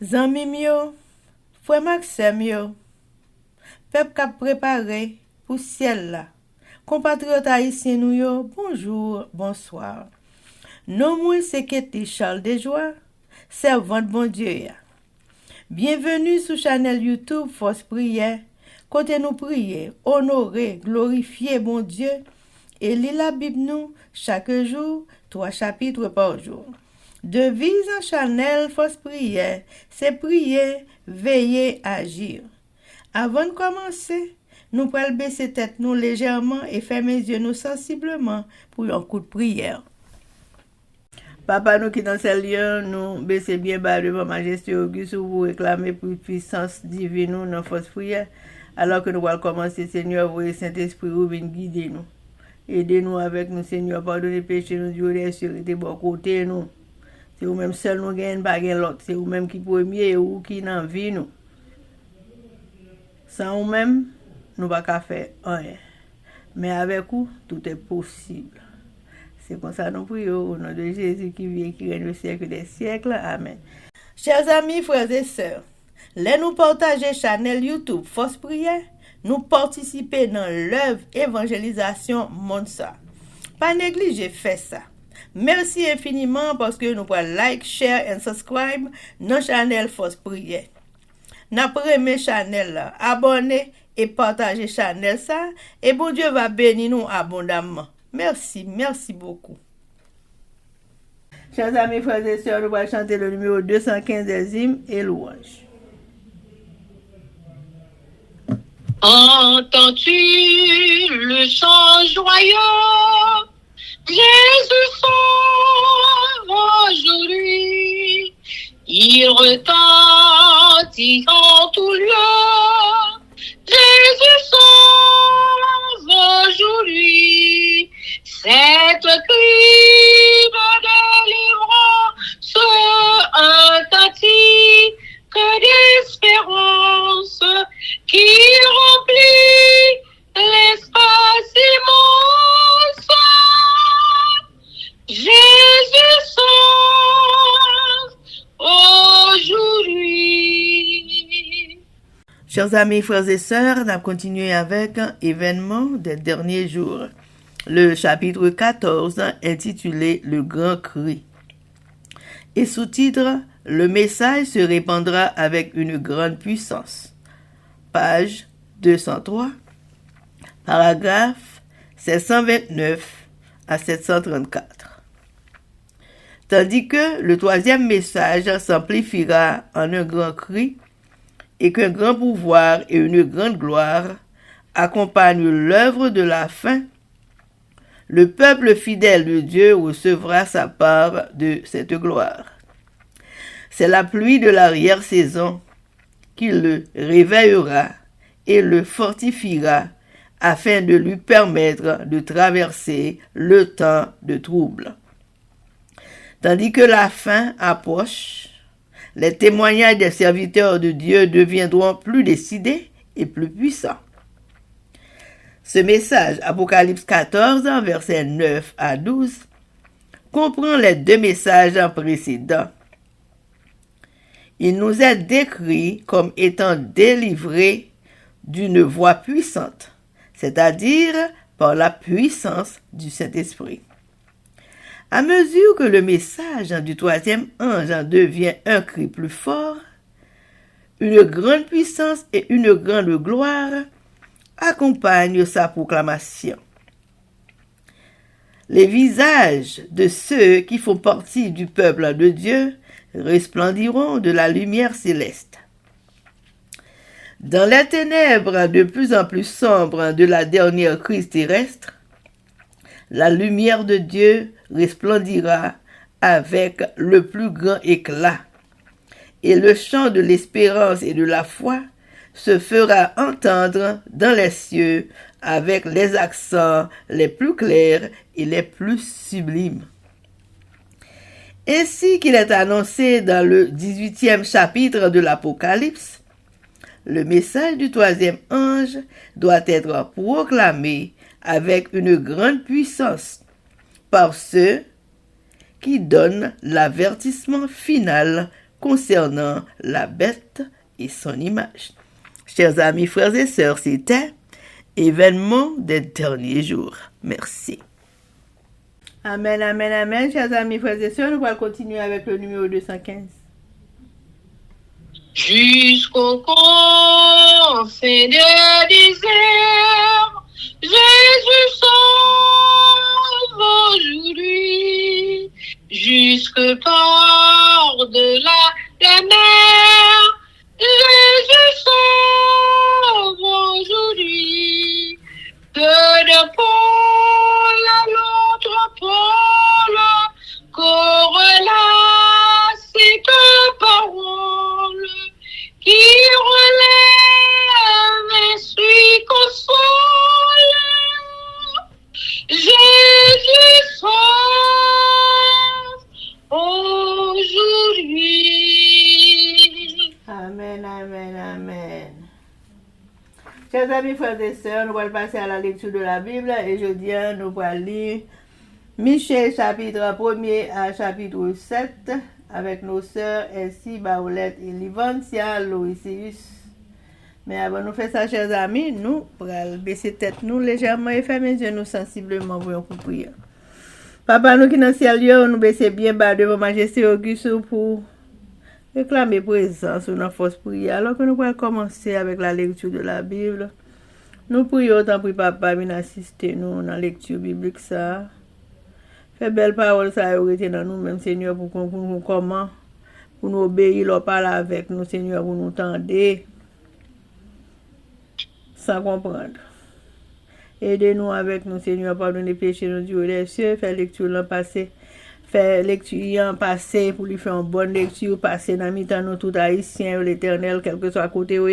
Zanmim yo, frère Maxime yo, peuple k'ap préparé pour ciel là. Compatriotes haïtiens nous yo, bonjour, bonsoir. Non moi c'est Kéti Charles Desjoie, servante bon Dieu ya. Bienvenue sur channel YouTube Force Prière, côté nous prier, honorer, glorifier bon Dieu et lire la Bible nous chaque jour, 3 chapitres par jour. Devise en channel Force Prière, c'est prier, veiller, agir. Avant de commencer, nous pouvons baisser tête nous légèrement et fermer les yeux nous sensiblement pour un coup de prière. Papa nous qui dans ce lieu, nous baissez bien bas devant Majesté Auguste, vous réclamez pour puissance divine nous dans Force Prière. Alors que nous allons commencer, Seigneur, vous et Saint-Esprit, vous venez guider nous. Aidez-nous avec nous, Seigneur, pardonnez les péchés, nous, Dieu, les sûretés, bon côté nous. C'est vous-même seul nous gagnons, pas l'autre. C'est vous-même qui premier ou qui n'en vie nous. Sans vous-même, nous ne pouvons pas faire rien. Mais avec vous, tout est possible. C'est comme ça nous prions au nom de Jésus qui vit et qui règne au siècle des siècles. Amen. Chers amis, frères et sœurs, là nous partager channel YouTube Force Prière, nous participer dans l'œuvre évangélisation monde ça. Pas négliger faire ça. Merci infiniment parce que nous pouvons like, share et subscribe dans channel Force Prière. N'après mes channel là, abonnez et partagez channel ça et bon Dieu va bénir nous abondamment. Merci, merci beaucoup. Chers amis, frères et sœurs, nous allons chanter le numéro 215 des hymnes et louanges. Entends-tu le chant joyeux? Jésus sauve aujourd'hui. Il retentit en tout lieu. Jésus sauve aujourd'hui. Cette cri de délivrance, un cantique d'espérance qui remplit l'espace immense. Jésus sauve aujourd'hui. Chers amis, frères et sœurs, on a continué avec un événement des derniers jours. Le chapitre 14 intitulé Le Grand Cri. Et sous-titre Le message se répandra avec une grande puissance. Page 203. Paragraphe 729 à 734. Tandis que le troisième message s'amplifiera en un grand cri et qu'un grand pouvoir et une grande gloire accompagnent l'œuvre de la fin, le peuple fidèle de Dieu recevra sa part de cette gloire. C'est la pluie de l'arrière-saison qui le réveillera et le fortifiera afin de lui permettre de traverser le temps de trouble. Tandis que la fin approche, les témoignages des serviteurs de Dieu deviendront plus décidés et plus puissants. Ce message, Apocalypse 14, versets 9 à 12, comprend les deux messages précédents. Il nous est décrit comme étant délivrés d'une voix puissante, c'est-à-dire par la puissance du Saint-Esprit. À mesure que le message du troisième ange devient un cri plus fort, une grande puissance et une grande gloire accompagnent sa proclamation. Les visages de ceux qui font partie du peuple de Dieu resplendiront de la lumière céleste. Dans les ténèbres de plus en plus sombres de la dernière crise terrestre, la lumière de Dieu resplendira avec le plus grand éclat, et le chant de l'espérance et de la foi se fera entendre dans les cieux avec les accents les plus clairs et les plus sublimes. Ainsi qu'il est annoncé dans le 18e chapitre de l'Apocalypse, le message du troisième ange doit être proclamé avec une grande puissance par ceux qui donnent l'avertissement final concernant la bête et son image. Chers amis, frères et sœurs, c'était événement des derniers jours. Merci. Amen, amen, amen. Chers amis, frères et sœurs, nous allons continuer avec le numéro 215. Jusqu'au confin des déserts, Jésus sauve aujourd'hui. Jusque par-delà les mers, Jésus sauve aujourd'hui. Que de pôle à l'autre pôle, corrélate cette parole qui relève et suit console. Jésus sauve aujourd'hui. Amen, amen, amen. Chers amis, frères et sœurs, nous allons passer à la lecture de la Bible et jeudi, nous allons lire Michée chapitre 1er à chapitre 7 avec nos sœurs Elsie, Baoulette et Livancia, Loïsius. Mais avant de nous faire ça, chers amis, nous allons baisser tête nous légèrement et fermer les yeux nous sensiblement pour prier. Papa, nous qui dans le ciel, nous baissons bien bas devant Majesté Auguste pour réclamer présence ou notre force prière. Alors que nous allons commencer avec la lecture de la Bible, nous prions autant pour Papa, viens assister nous dans la lecture biblique ça. Fais belle parole ça été dans nous même Seigneur pour comprendre comment pour nous obéir leur parler avec nous Seigneur pour nous tendre sans comprendre. Aidez-nous avec nous Seigneur pardonne les péchés nous Dieu des cieux, fais lecture l'an passé. Faire lecture en passé pour lui faire une bonne lecture, passer dans mi-temps nous tout haïtiens, l'Éternel, quel que soit côté où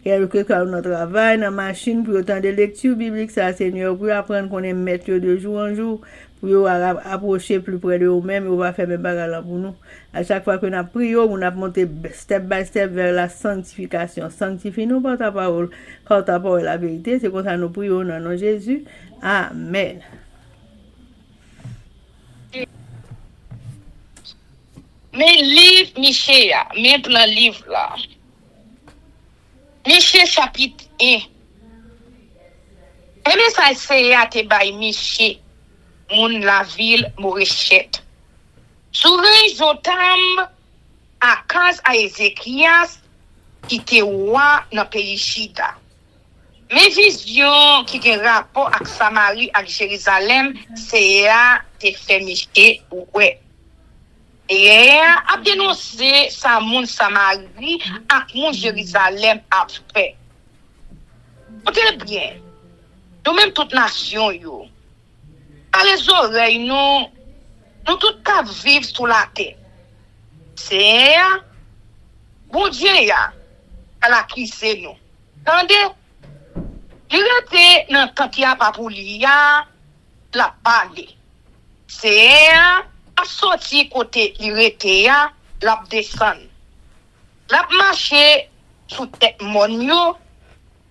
quel que soit notre travail, dans la machine, pour autant de lecture biblique, ça, Seigneur, pour apprendre qu'on est maître de jour en jour, pour approcher plus près de nous-mêmes, et on va faire mes bagages pour nous. À chaque fois que nous prions, on a monté step by step vers la sanctification. Sanctifie-nous par ta parole, car ta parole est la vérité. C'est comme ça que nous prions dans le nom de Jésus. Amen. Mais livre Michée, même pour le livre là. Michée chapitre 1. Et ça c'est à te bay Michée, moun la ville Moréchette. Souverain Jotam à cause à Ézéchias qui était roi dans le pays Juda. Mes visions qui ont rapport avec Samarie et Jérusalem, c'est à te fait Michée ouais. Et a dénoncé sa moun Samarie ak moun Jérusalem a fait. Écoutez bien, nous même toute nation yo. À les oreilles nous tout ka vivre sous la terre. C'est bon Dieu ya à la crise nous. Attendez, il était dans temps qui a pas pourlia la parler. C'est a sorti côté l'Iretea, la descend. La marché sous tête monyo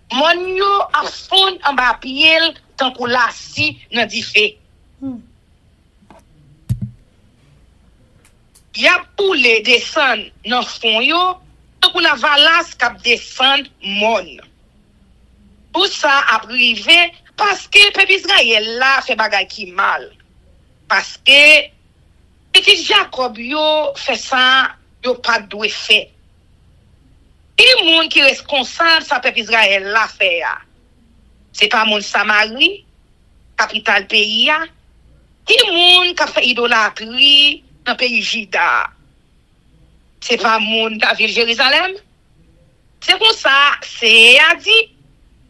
a fond en bas pied tant qu'on la si nan di fait. Ya poule descend dans fond yo, tant qu'on la valas k'ap descend mon. Tout ça a privé parce que peuple Israël là fait bagay qui mal. Parce que petit Jacob yo fait ça, yo pas doué fait. Et le monde qui est responsable ça peuple Israël la fait. C'est pas mon Samarie, capitale pays a. Qui monde qui fait idolâtrie dans pays Juda. C'est pas mon la ville Jérusalem. C'est pour ça, c'est a dit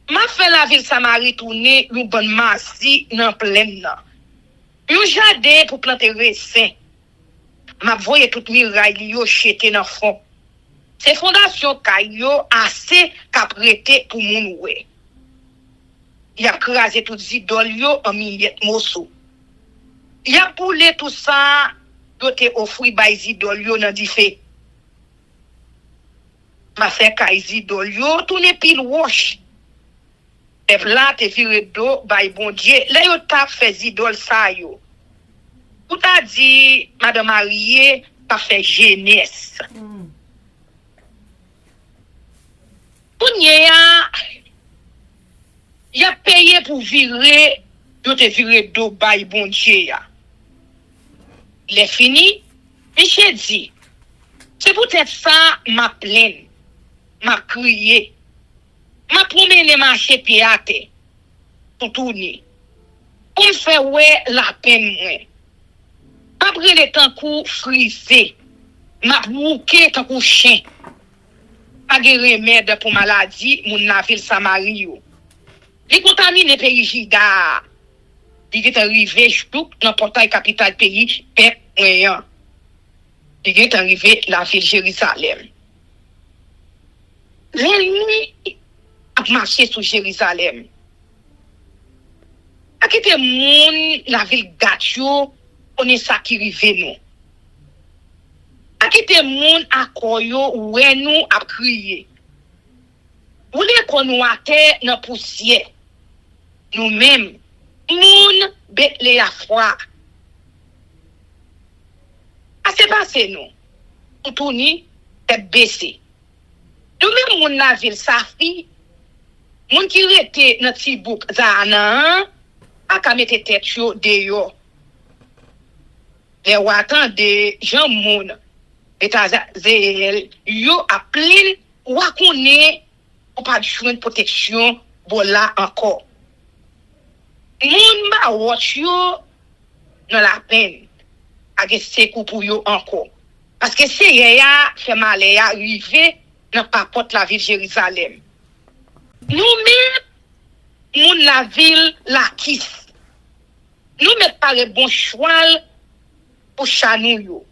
m'a fait la ville Samarie tourner une bonne masse dans pleine là. Un jardin pour planter raisin. M'a voyé toute miraille yo jeté dans fond. Ces fondations kayo assez qu'a prêté pour moun wè. Il a crasé toutes idoles yo en milliers morceaux. Il a boulé tout ça, doté offri bay idoles yo dans di fait. M'a fait kay idoles yo tourner pile roche. Peuple là te viré do bay bon Dieu, là yo t'a fait idole ça yo. Tout a dit madame Marie pas fait jeunesse. Pour y a payé pour virer, yo te virer do bay bon Dieu ya. Les fini, Michel dit, c'est peut-être ça ma plaine, ma crié, ma promené marché piate, pour tourner, pour me faire ouais la peine moi. Après le temps coup frisé, ma bouquet tant coup chien. Pas de remède pour maladie, moun na ville Samario. Li contamine pays Jida. Il est arrivé jusqu'au dans portail capital pays pep moyen. Il est arrivé la ville Jérusalem. L'ennemi a marché sur Jérusalem. A quitté moun la ville Gatio, on est ça qui rive nous. A quitté moun à koyo oué nous a crié. Ou les qu'on nous a terre dans poussière. Nous-mêmes, moun bet les à froid. A c'est passé nous. On tourne tête baissée. Nous-mêmes moun la ville Safi, moun qui rete dans Tibouk Zana, a ka mette tête yo de les watans de Jean Moun. Etazel yo a plein ou a connaît ou pas de joindre protection bola encore. Moun ma watch yo dans la peine a gesse coup pour yo encore. Parce que c'est ya fait mal ya arrivé dans papote la ville Jérusalem. Nous-mêmes moun la ville la kiss. Nous met pas le bon choix pour chanou yo.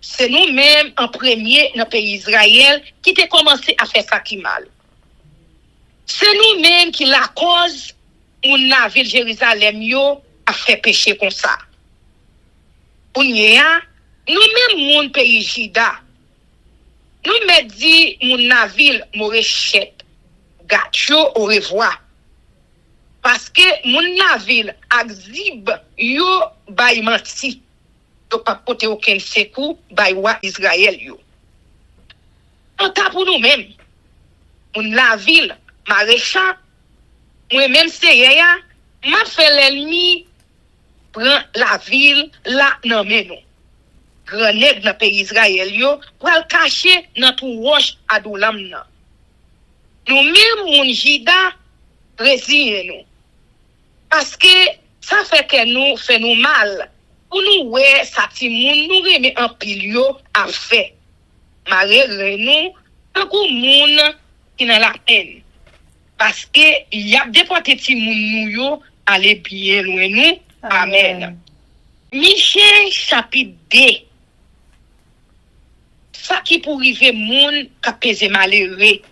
C'est nous-mêmes en premier dans le pays Israël qui t'ai commencé à faire ça qui mal. C'est nous-mêmes qui la cause où la ville Jérusalem yo a fait péché comme ça. Pour nous-mêmes mon pays Jida, nous me dit mon ville Moréchet, Gatio au revoir. Parce que mon ville Akzib yo bay menti. Donc pas porter aucun secours by wa Israël yo. En tas pour nous-mêmes. On la ville maréchal, moi-même c'est ya, m'a fait l'ennemi prend la ville là nan men nous. Grand nèg dans pays Israël yo pour le cacher dans tout roche Adoulam nan. Nous-mêmes moun Jida résigne nous. Parce que ça fait que nous fait nous mal. Pour nous ouais ça ti moun nous remet en pile yo a fait. Malgré nous tant que moun qui dans la peine. Parce que il y a des petits moun nous yo aller bien loin nous. Amen. Michel chapitre 2. Ça qui pour arriver moun ka pese malheureux.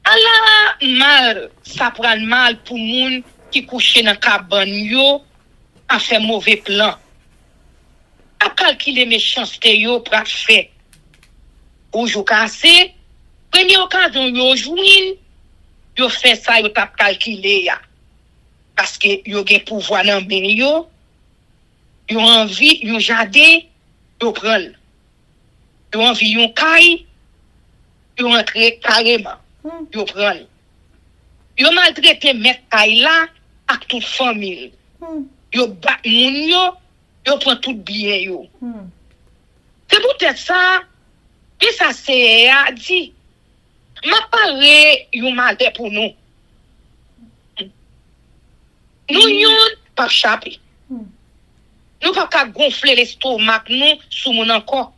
Allah mal, ça prend mal pour moun qui couche dans cabane yo a fait mauvais plan. A calculer méchanceté yo pour faire. Ou jou cassé, première occasion yo jouine, yo fait ça yo t'a calculer ya. Parce que yo gen pouvoir nan ben yo envie yo jardin yo prend. Yo envie yon kay yo entre carrément. Yo prend. Yo maltraité met kay la ak toute famille. Yo bat moun yo prend tout bien yo. C'est peut-être ça et ça c'est a dit m'a parlé yon malde pour nous. Nous yon pas chaper. Nous pas qu'à gonfler l'estomac nous sous mon encore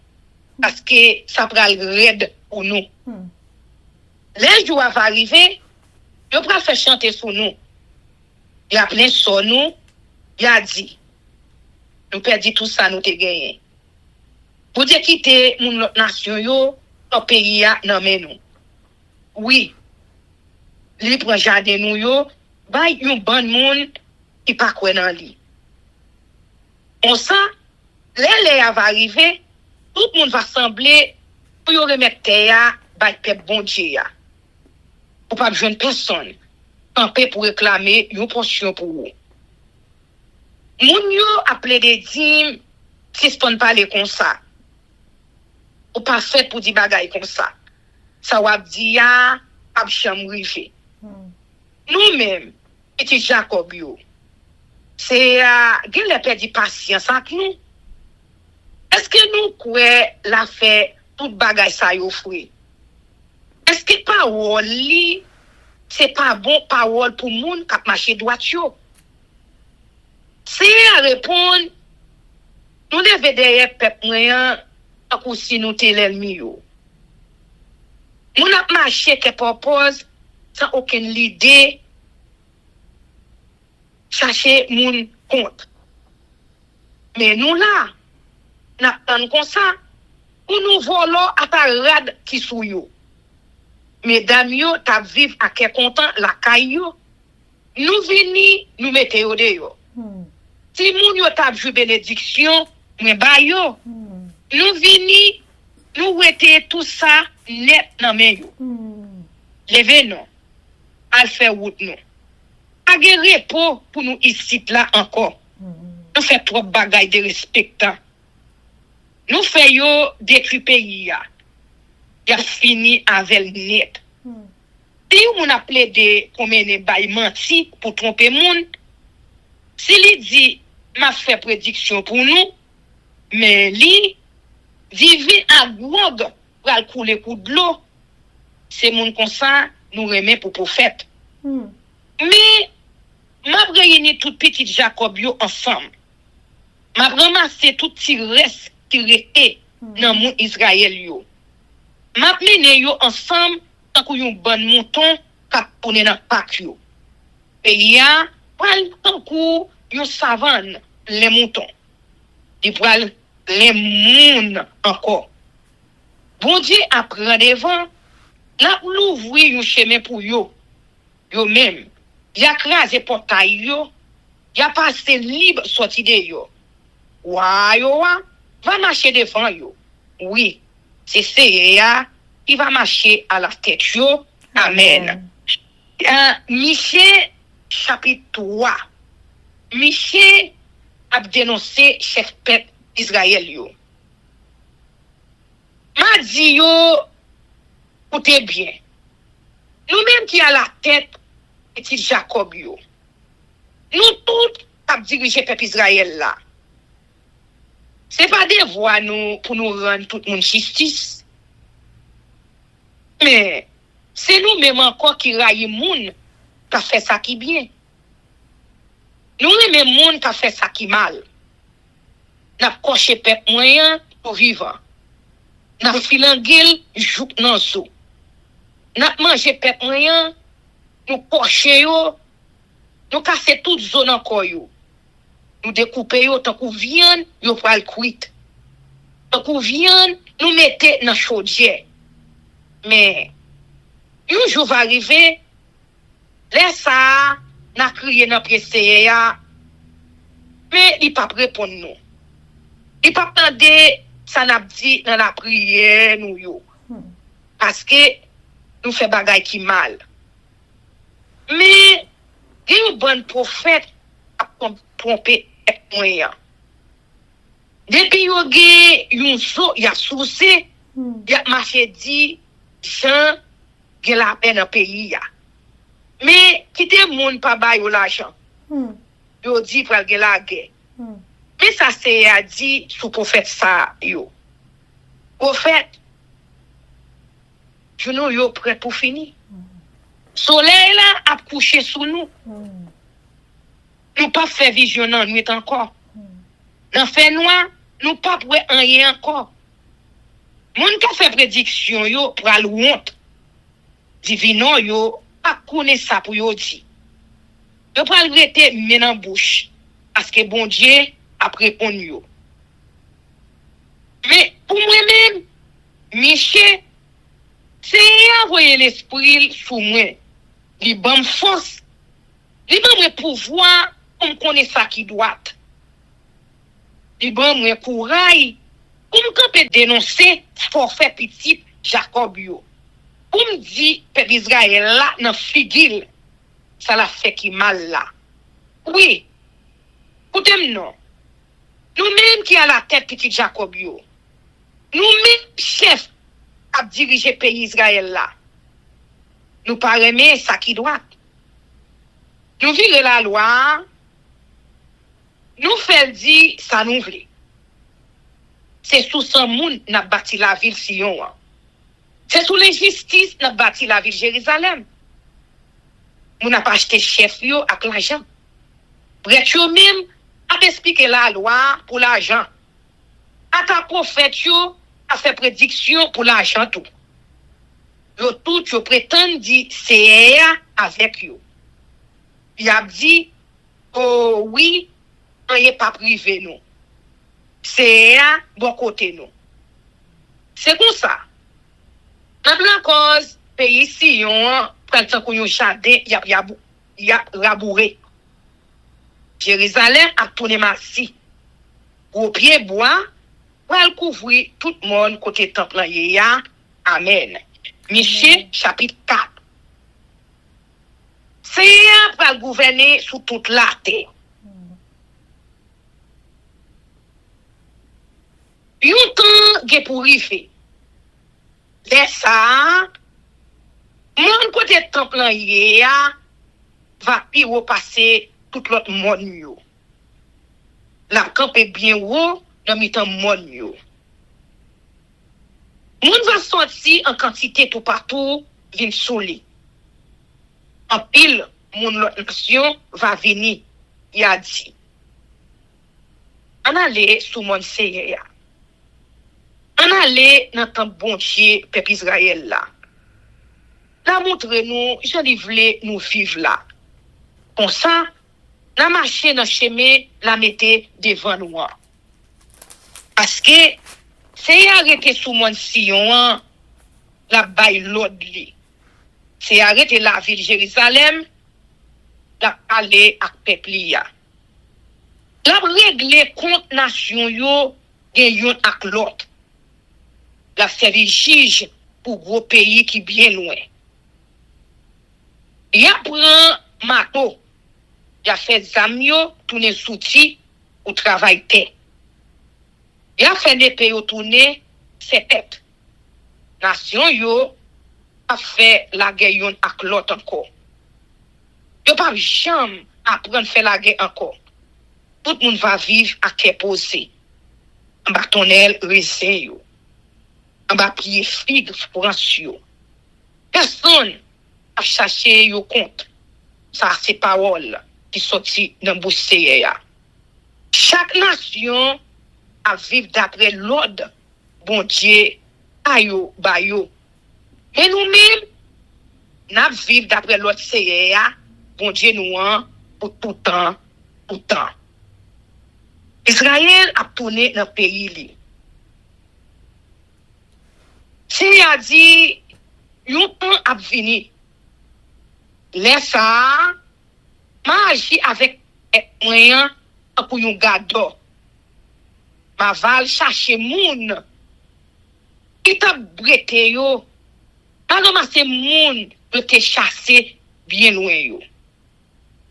parce que ça pral raide pour nous. Les jours va arriver, yo pral faire chanter sur nous. Il a plein son nous, il a dit nous perdi tout ça nous te gagné. Pour dire quitter mon nation yo, ton pays a nan men nous. Oui. Li prend jardin nous yo, bay yon bon monde qui pas quoi dans li. On ça, les va arriver, tout le monde va sembler pour y remettre terre bay peuple bon Dieu ya. Pour pas besoin personne camper pour réclamer une portion pour vous. Moun yo appelé des dîmes, si spon parler comme ça. Ou pas fait pour dire bagay comme ça. Ça wap di ya, ap cham rive. Nous-mêmes, petit Jacob yo, c'est gen le perdi patience avec nous. Est-ce que nous croyons la fait tout bagay sa yo fwe? Est-ce que parole li c'est pas bon parole pour moun k'ap marcher droit yo? C'est à répondre nous devons derrière peuple moyen tant si nous t'es l'ennemi yo. Moun ap marcher que propose sans aucune idée chercher moun compte. Mais nous là, n'attendons comme ça, ou nous volons à ta rade qui sou yo. Mesdames yo, ta vive à quel content la caillou. Nous vini, nous mettez yo de yo. Si moun yo t'a vu bénédiction, mais ba yo. Nous vini, nous wete tout ça net nan men yo. Levez non. Al fait route non. A gen repos pour nous ici là encore. Nous fait trop bagay de respectant. Nous fait yo détruit pays ya. Ya fini avec net. Si on a plaidé pour mener bay menti pour tromper moun, si li dit m'a fait prédiction pour nous, mais li vive à grog pour al couler coup de l'eau, c'est moun comme ça nous remet pour prophète. Mais m'a réuni tout petit Jacob yo ensemble. M'a ramassé tout petit reste qui restait dans mon Israël yo. M'a plené yo ensemble tant que yon bon mouton k'ap pone dans pak yo. Et ya pral tant que yon savane les moutons. Di pral les moun encore. Bon Dieu apprend devant, la l'ouvrir yon chemin pour yo. Yo même, y a crasé portail yo, y a passé libre sorti de yo. Wa yo wa, va marcher devant yo. Oui, c'est ça, il va marcher à la tête yo. Amen. Michée chapitre 3. Michée a dénoncé chef peuple Israël yo. M'a dit yo, écoutez bien. Nous-mêmes qui à la tête, petit Jacob yo. Nous tous a dirigé peuple Israël là. C'est pas des voix nous pour nous rendre tout le monde justice. Mais c'est nous-mêmes encore qui raillons moun qui fait ça qui bien. Nous-mêmes moun qui fait ça qui mal. N'a coché peuple moyen pour vivre. N'a filanguel jouk nan sou. N'a mangé peuple moyen, nous coché yo, nous casser toute zone encore yo. Nous découper yo tant qu'on viande, yo pral cuite. Tant qu'on viande, nous mettez dans chaudière. Mais un jour va arriver, laisse ça, n'a crié dans pressé ya. Mais il pas répondre nous. Il pas demander ça n'a dit dans la prière nous yo. Parce que nous fait bagay qui mal. Mais il y a un bon prophète a trompé moyen. Depuis yo ge yon so y a souci, y a marché dit Jean gen la peine dans pays ya. Mais quitter moun pa bay yo l'argent. Yo dit pral gen la guerre. Mais ça c'est a dit sous prophète ça yo. Prophète genou yo prêt pour finir. Soleil là a couché sous nous. Nous pas fait vision nan nuit encore. Dans fait noir, nous pas pour rien encore. Moun ka fait prédiction yo pour al honte. Divino yo pas connaît ça pour yo di. Yo pral rete men en bouche parce que bon Dieu a répondu yo. Mais pour moi-même, Michel, c'est envoyer l'esprit sous moi. Li ban force, li ban pouvoir pour me connaître ça qui doit. Li ban courage pour me camper dénoncer forfait petit Jacob yo. Pour me dire peuple Israël là dans figil, ça l'a fait qui mal là. Oui. Écoutez, non. Nous-mêmes qui à la tête petit Jacob yo. Nous-mêmes chefs à diriger le pays Israël là. Nous pas aimer ça qui doit. Nous vivons la loi. Nous faisons dire ça nous voulons. C'est sous ce monde n'a bâti la ville Sion. C'est sous l'injustice n'a bâti la ville Jérusalem. Nous n'a pas acheté chef yo avec l'argent. Bref, yo même a expliqué la loi pour l'argent. A ta prophète yo a fait prédiction pour l'argent tout. Yo tout yo prétend dire c'est avec yo. Il a dit oh oui, on n'est pas privé nous. C'est à bon côté nous. C'est comme ça. Dans la cause pays ici on prend temps qu'on yo jardin y a rabouré. Jérusalem a tourné massi. Au pied bois, pour couvrir tout le monde côté temple ya. Amen. Michée chapitre 4. C'est pour gouverner sous toute la terre. Yon temps ge pour rive. Laisse ça. Mon côté temple ya va pi repasser tout l'autre monde yo. La camp est bien haut dans mi-temps monde yo. Moun va sortir en quantité tout partout vin souli. En pile moun l'autre nation va venir y a dit. On aller sous mon Seigneur. On aller dans temps bon Dieu peuple Israël là. La montre nous, j'en voulais nous vivre là. Comme ça, la marcher dans chemin, la mettre devant nous. Parce que c'est arrêter sous mon Sion, la baille l'autre li. C'est arrêter la ville Jérusalem, la aller à peuple ya. La régler contre nation yo, gen yon ak l'autre. La servir juge pour gros pays qui bien loin. Ya prend mato. Ya fait zamyo tourner souti ou travail terre. Ya fait des pays tourner c'est tête. Nation yo a fait la guerre yon ak l'autre encore. Yo pas jamais apprendre faire la guerre encore. Tout le monde va vivre à quai posé. En bas tonnel raisin yo. En bas pied figue France yo. Personne a cherché yo compte. Ça c'est parole qui sorti dans bouche ya. Chaque nation a vivre d'après l'ordre bon Dieu ayo bayo. Et nous-mêmes n'a vivre d'après l'ordre ya bon Dieu nous pour tout temps, tout temps. Israël a tourné dans le pays li. Si a dit yon temps a venu. Laisse ça m'a agi avec moyen pour yon gado. Ma val chercher moun qui t'a brete yo. Pas ramasser moun de te chasser bien loin yo.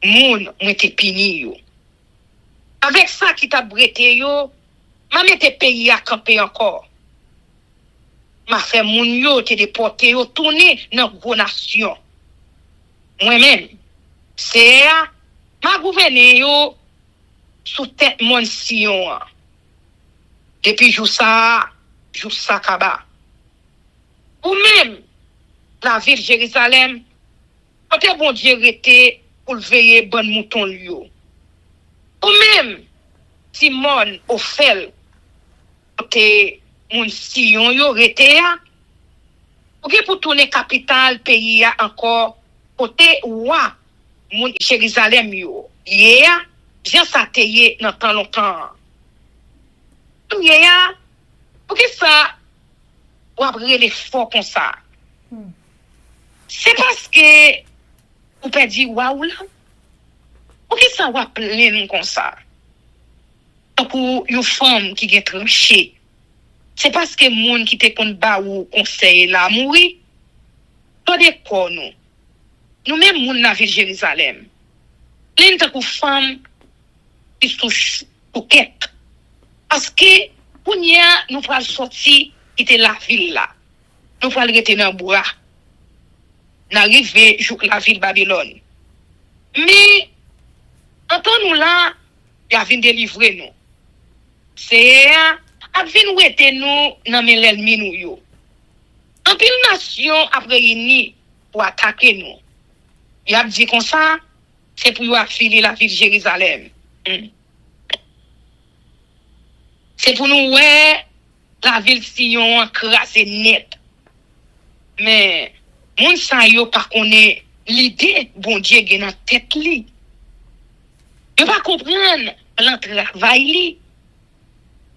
Moun mwen te pini yo. Avec ça qui t'a brete yo, m'a mette pays à camper encore. M'a fait moun yo te déporté yo tourner dans gros nation. Moi-même, c'est ma gouverner yo sous tête mon Sion. Depuis jour ça kaba. Ou même la ville Jérusalem, quand bon Dieu rete pour veiller bon mouton yo. Ou même Simon Ophel, côté mon Sion yo rete ya. OK pour tourner capitale pays ya encore côté roi mon Jérusalem yo. Yeah, j'ai ça teye dans tant longtemps. Yeah, OK ça ou après les fort comme ça. C'est parce que ou peut dire waouh là. OK ça ou plein comme ça. Pour une femme qui est tranchée. C'est parce que moun qui te kon ba ou conseil la mouri. Toi de quoi nous même moun na ville Jérusalem. Plein de femme qui sous quête. Parce que, pour nous allons sortir, quitter la ville là. Nous allons rester dans le bois. Nous arrivons jusqu'à la ville Babylone. Mais, entendons nous là, il a venu délivrer nous. C'est, a venu rester nous dans l'ennemi nous yo. En pile nation a réuni pour attaquer nous. Il a dit comme ça, c'est pour affiler la ville de Jérusalem. C'est pour nous ouais la ville Sion crasé net. Mais moun sa yo pas connaît l'idée bon Dieu gen dans tête li. Yo pas comprendre plan travail li.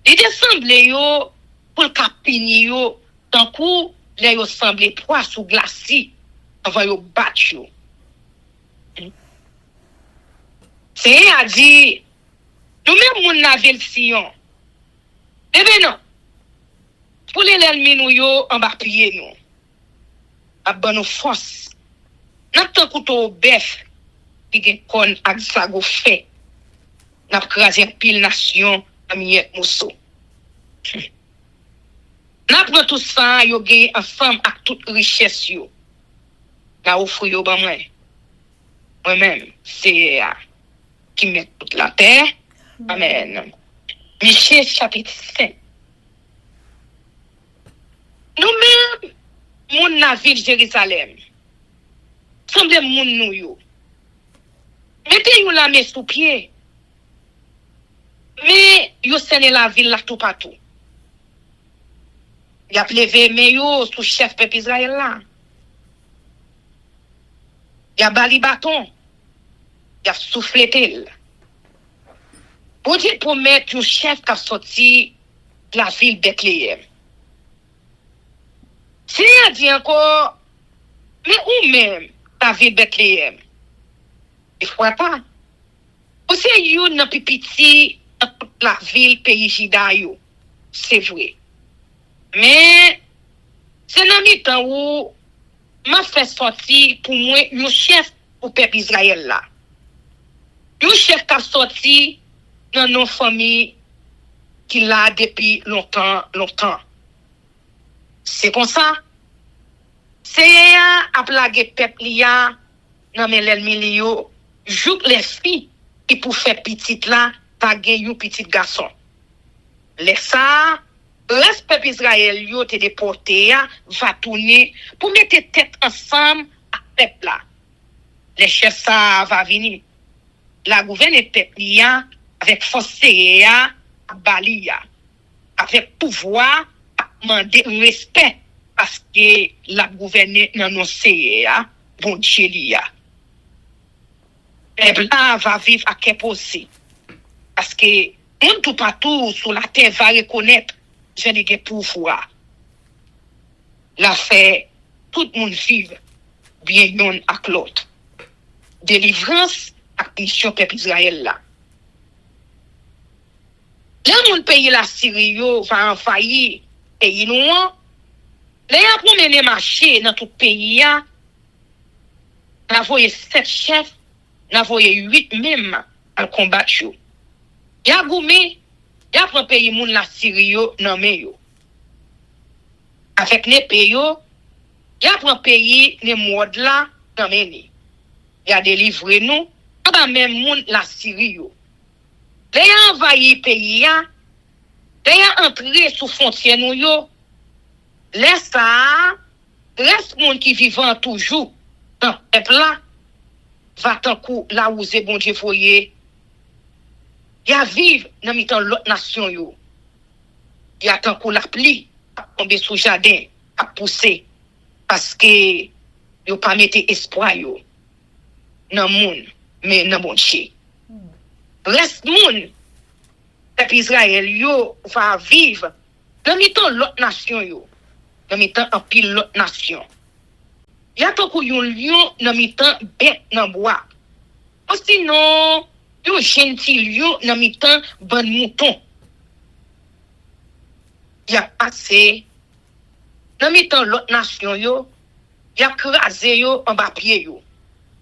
Il semble yo pour le capini yo tant coup les yo semble poids sous glacis avant yo battre yo. C'est à dire nous même moun la ville Sion. Eh bien non. Pour les ennemis nous yo en bas pied nous. A ban nous force. N'a tant couteau bœuf qui gen kon ak sago fait. N'a crasé pile nation a miette mousseau. N'a prend tout ça yo gen ensemble ak toute richesse yo. N'a offre yo ba moi. Moi-même c'est qui met toute la terre. Amen. Michée chapitre 5. Nous-mêmes, moun na ville Jérusalem, semble moun nou yo. Mettez yon la main sous pied. Mais yo sene la ville là tout partout. Y a levé mais yo sous chef peuple Israël là. Y a bali bâton. Y a soufflé tel. Pour dire pour mettre un chef qui a sorti de la ville Bethléem. Si a dit encore, mais où même la ville Bethléem? Il faut pas. Ou c'est yon nan pipiti dans toute la ville pays Juda yo. C'est vrai. Mais c'est dans mi temps où m'a fait sortir pour moi un chef pour peuple Israël là. Un chef qui a sorti dans nos familles qui l'a depuis longtemps. C'est comme ça. C'est à plaguer peuple ya dans l'ennemi yo, joue les filles qui pour faire petite là, pas gagner un petit garçon. Laisse ça, reste peuple Israël yo te déporté va tourner pour mettre tête ensemble à peuple là. Les chefs ça va venir. La gouverner peuple ya avec force ya, balia, avec pouvoir, demander respect parce que la gouverner nan non ya, bon Dieu ya. Peuple là va vivre à keposé parce que on tout partout sur la terre va reconnaître je n'ai pas pouvoir. La fait tout le monde vive bien yon ak l'autre. Délivrance ak mission peuple Israël là. Là, mon pays, la Syrie, va envahir pays noir. Là, on promène les marchés dans tout le pays. On a envoyé 7 chefs, on a envoyé 8 même à combattre. Il y a goumé, il y a un pays, moun la Syrie, nommé. Avec les pays, il y a un pays, les modes là, nommé. Il y a délivré nous, il y a même moun la Syrie. Les envahi pays ya, les entré sous frontière nou yo, les ça, reste moun qui vivant toujours dans peuple là, va tant coup là où c'est bon Dieu foyer. Ya vive dans mitan l'autre nation yo. Ya tant coup la pli, tomber sous jardin, à pousser parce que yo pas mette espoir yo dans moun, mais dans bon Dieu. Reste moun, peuple Israël yo va vivre dans mitan l'autre nation yo, dans mitan en pile l'autre nation. Y a tant yon lion dans mitan bête dans bois. Ou sinon, yon gentil lion dans mitan ban mouton. Y a passé dans mitan l'autre nation yo, y a crasé yo en bas pied yo.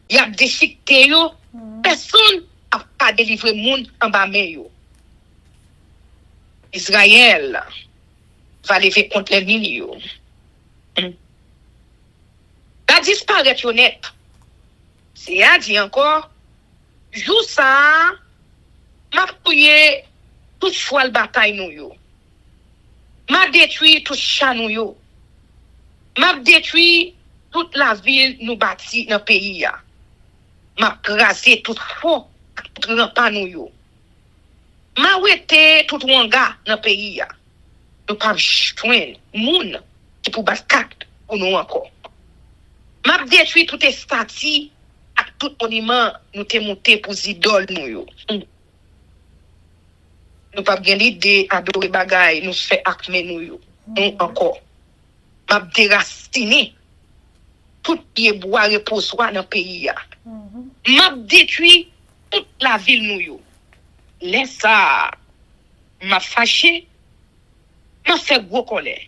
Y a déchiqueté yo, personne a pas délivrer moun en bas main yo. Israël va lever contre l'ennemi yo. La disparaître honnête. C'est à dire encore, jour ça, m'a prié tout choix bataille nous yo. M'a détruit tout chat nous yo. M'a détruit toute la ville nous bâti dans le pays ya. M'a crasé tout faux, tout rempart nous yo. M'a wete tout wanga dans le pays ya. Nous pas joindre moun qui pour baskat pour nous encore. M'a détruit tout estati ak tout monument nous te monté pour idole nous yo. Nous pas gen l'idée adorer bagay nous fait akme nous yo. Non encore. M'a déraciné tout pied bois reposoir dans pays ya. M'a détruit toute la ville nous yo. Laisse ça m'a fâché, m'a fait gros colère.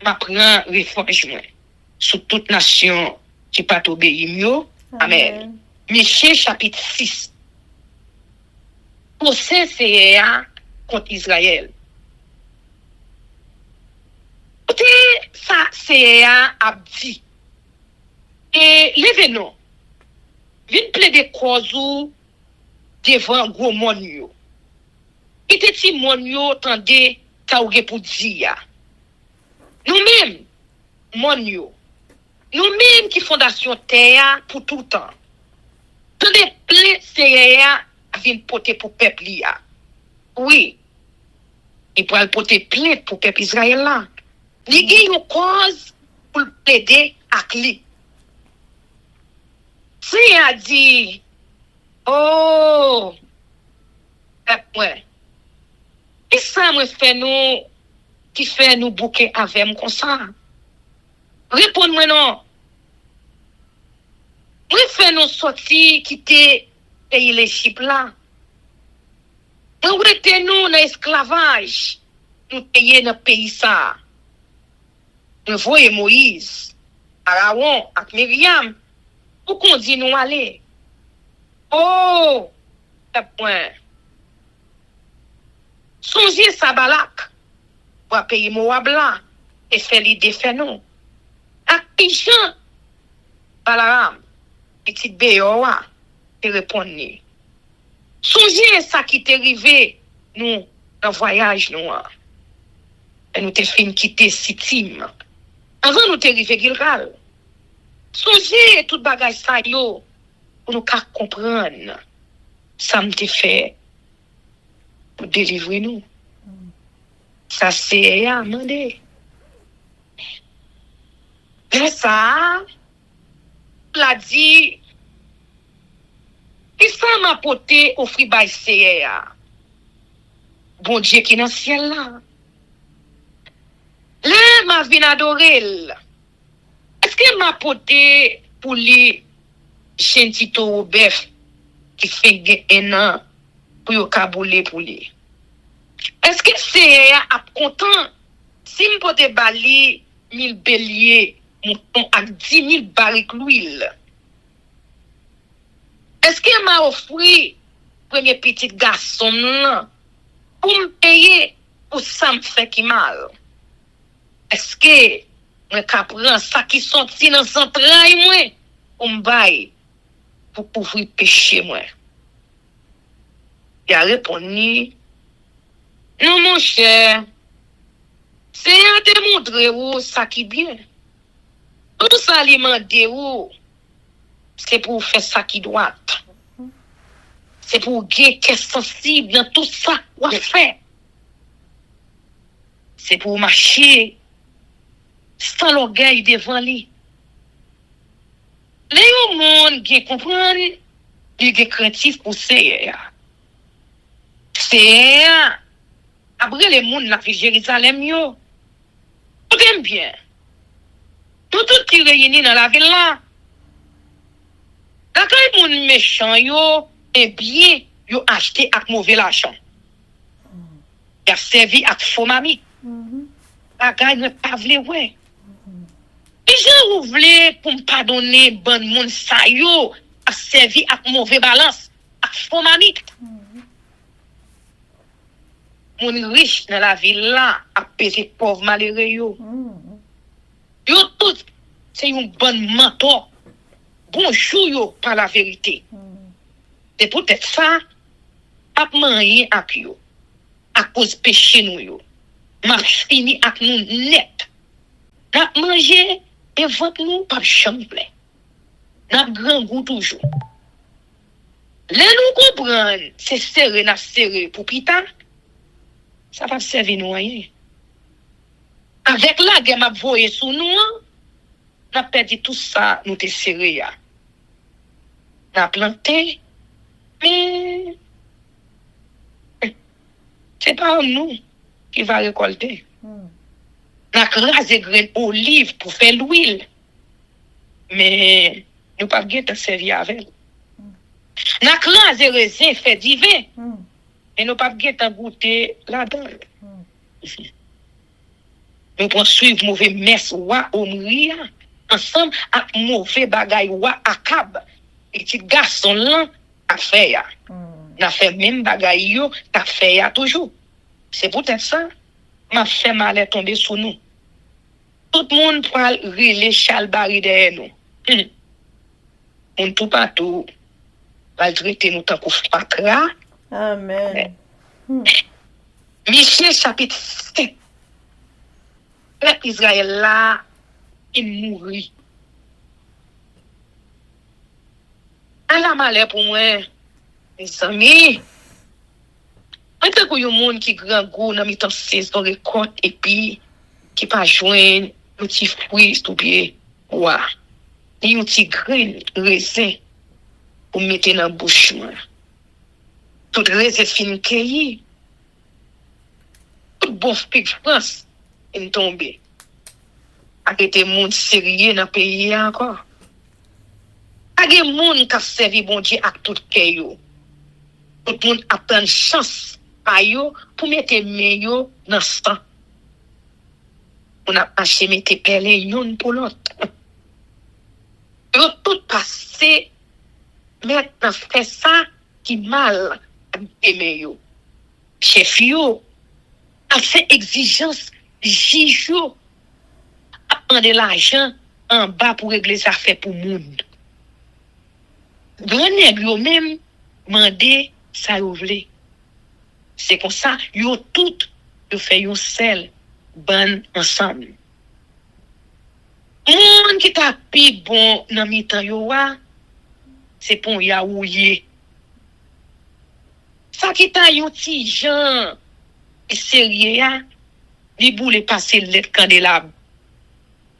M'a prend revanche moi sur toute nation qui pas obéir mieux. Amen. Michée chapitre 6. Procès CA contre Israël. Écoutez, ça CA a dit. Et l'événement, vite plaider cause ou devant gros mon yo. Ite ti mon yo tande ta ou ge pour dire. Nous-mêmes, mon yo. Nous-mêmes qui fondation terre pour tout le temps. Tande plein CA vient porter pour peuple ya. Oui. Il pourra porter plainte pour peuple Israël là. Li gen yon cause pour plaider ak li. Si a dit oh ouais. Et ça me fait nous qui fait nous bouquer avec moi comme ça. Réponds-moi non. Moi fait nous sortir quitter pays l'Égypte là. Nous rete nous dans esclavage. Nous payer dans pays ça. Nous voyons Moïse, Aaron ak Myriam pour qu'on dit nous aller. Oh, point. Songez ça Balak pour payer Moab là et faire l'idée fait non. Ak Pijan, Balaram, petit Béoa, et répondre. Songez ça qui t'est arrivé nous dans voyage nous. Et nous t'es fait quitter Sittim. Avant nous t'es arrivé Gilgal. Songez tout bagage ça yo pour nous comprendre. Ça me t'est fait pour délivrer nous. Ça c'est à demander. Et ça, l'a dit, et ça m'a porté au fribay CA. Bon Dieu qui est dans le ciel là. Là, m'a vin adorer. Est-ce que m'a porté pour les Gentito au bœuf qui fait un an pour yo kaboulé pour lui? Est-ce que c'est à content si me porte bali 1000 béliers mouton avec 10 000 barriques l'huile? Est-ce que m'a offert premier petit garçon pour me payer pour ça me fait qui mal? Est-ce que moi prend ça qui sorti dans entrailles moi pour me bailler pour couvrir péché moi? Il a répondu non mon cher, c'est à te montrer où ça qui bien. Tout ça alimenter où c'est pour faire ça qui doit. C'est pour guérir qu'est sensible dans tout ça qu'on fait. C'est pour marcher sans l'orgueil devant lui. Les monde qui comprennent, ils sont craintifs pour c'est. C'est après les monde la vie Jérusalem yo. Tout aime bien. Tout qui réunit dans la ville là. Quand les monde méchant yo et bien yo acheté avec mauvais l'argent. Y a servi avec faux mami. La gars ne pas vle ouais. Et je voulais pour me pardonner bon monde ça yo a servi à mauvais balance, à faux mamite. Mon riche dans la ville là, a pesé pauvre malheureux yo. Yo tout, c'est un bon mentor. Bonjour yo, par la vérité. C'est peut-être ça, a mangé avec yo. À cause péché nous yo. M'a fini avec nous net. N'a mangé, et ventre nous pas chambre. N'a grand goût toujours. Là nous comprendre, c'est serré pour pita. Ça va servir nous rien. Avec la guerre m'a voyé sous nous, n'a perdu tout ça, nous te serré ya. N'a planté, mais c'est pas nous qui va récolter. N'a crasé grain olive pour faire l'huile. Mais nous pas bien te servir avec. N'a crasé raisin fait divin. Et nous pas bien te goûter là-dedans. Nous prenons suivre mauvais messe wa omria ensemble avec mauvais bagay wa akab. Et petit garçon là a fait ya. N'a fait même bagay yo t'a fait ya toujours. C'est peut-être ça m'a fait mal tomber sur nous. Tout le monde prend relais chalbari derrière nous. On tout partout va traiter nous tant qu'on fatra. Amen. Michée chapitre 7. Peuple Israël là, il mourit. À la malheur pour moi, mes amis. En tant que monde qui grand goût dans mi-temps saison récolte et puis qui pas joindre un petit fruit tout bien. Ouah. Et un petit grain raisin pour mettre dans la bouche. Tout raisin fin cueilli. Tout bon fruit France est tombé. Avec des monde sérieux dans le pays encore. Avec des monde qui servi bon Dieu avec tout cœur. Tout le monde a plein de chance pour mettre les mains dans le sang. On a acheté mettre perlé yon pour l'autre. Yo tout passé maintenant fait ça qui mal aimer yo. Chef yo a fait exigence jijo a prendre l'argent en bas pour régler ça fait pour monde. Grand nèg yo même mandé ça yo vle. C'est comme ça yo tout yo fait yon sel ban ensemble. Moun qui t'a pi bon nan mi tan yo wa, c'est pour yaouye. Ça qui t'a yon ti jan sérieux ya, li boule passer let candelab.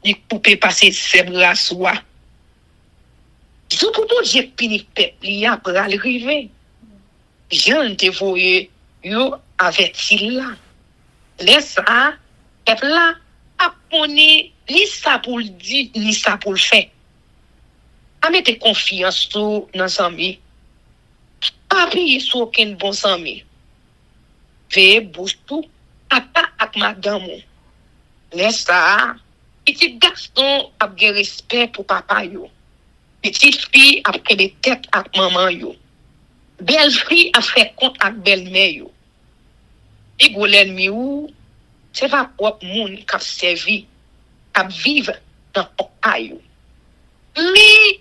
Li couper passer sebra soa. Zo pour bon Dieu pini peuple li a pour arriver. Jean te voye yo averti là. Laisse ça peuple là a connait ni ça pour le dire ni ça pour le faire. A mettre confiance sur nos amis. Pas appuyer sur aucun bon ami. Veille bouche tout à pas avec madame. Laisse ça. Petit garçon a de respect pour papa yo. Petite fille a pris des têtes avec maman yo. Belle fille a fait compte avec belle-mère yo. Et go l'ennemi ou c'est pas propre monde qui a servi à vivre dans ton aïe. Mais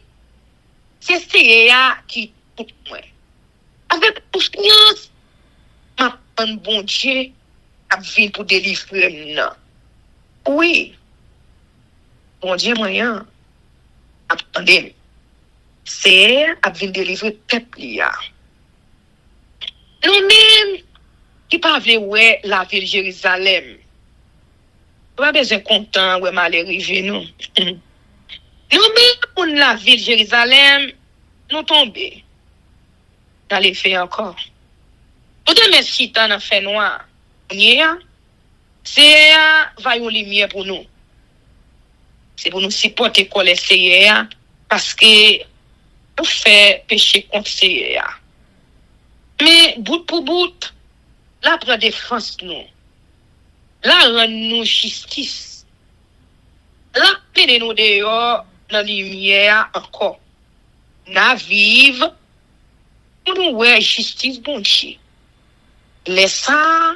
c'est ça qui tout moi. Avec confiance, ma bon Dieu a venu pour délivrer non. Oui. Bon Dieu moyen. Attendez. C'est a venu délivrer peuple là. Nous-mêmes qui pas vle ouais la ville Jérusalem. Pas besoin content ouais mal arrivé nous. Nous-mêmes pour la ville Jérusalem, nous tomber. Dans les faits encore. Tout de mes chita dans fait noir. C'est va une lumière pour nous. C'est pour nous supporter quoi les CIA parce que nous fait péché contre CIA. Mais bout pour bout, la prend défense nous. La rend nous justice. La peine nous dehors dans la lumière encore. n'a vive, nous ouais justice bon Dieu. Laisse ça,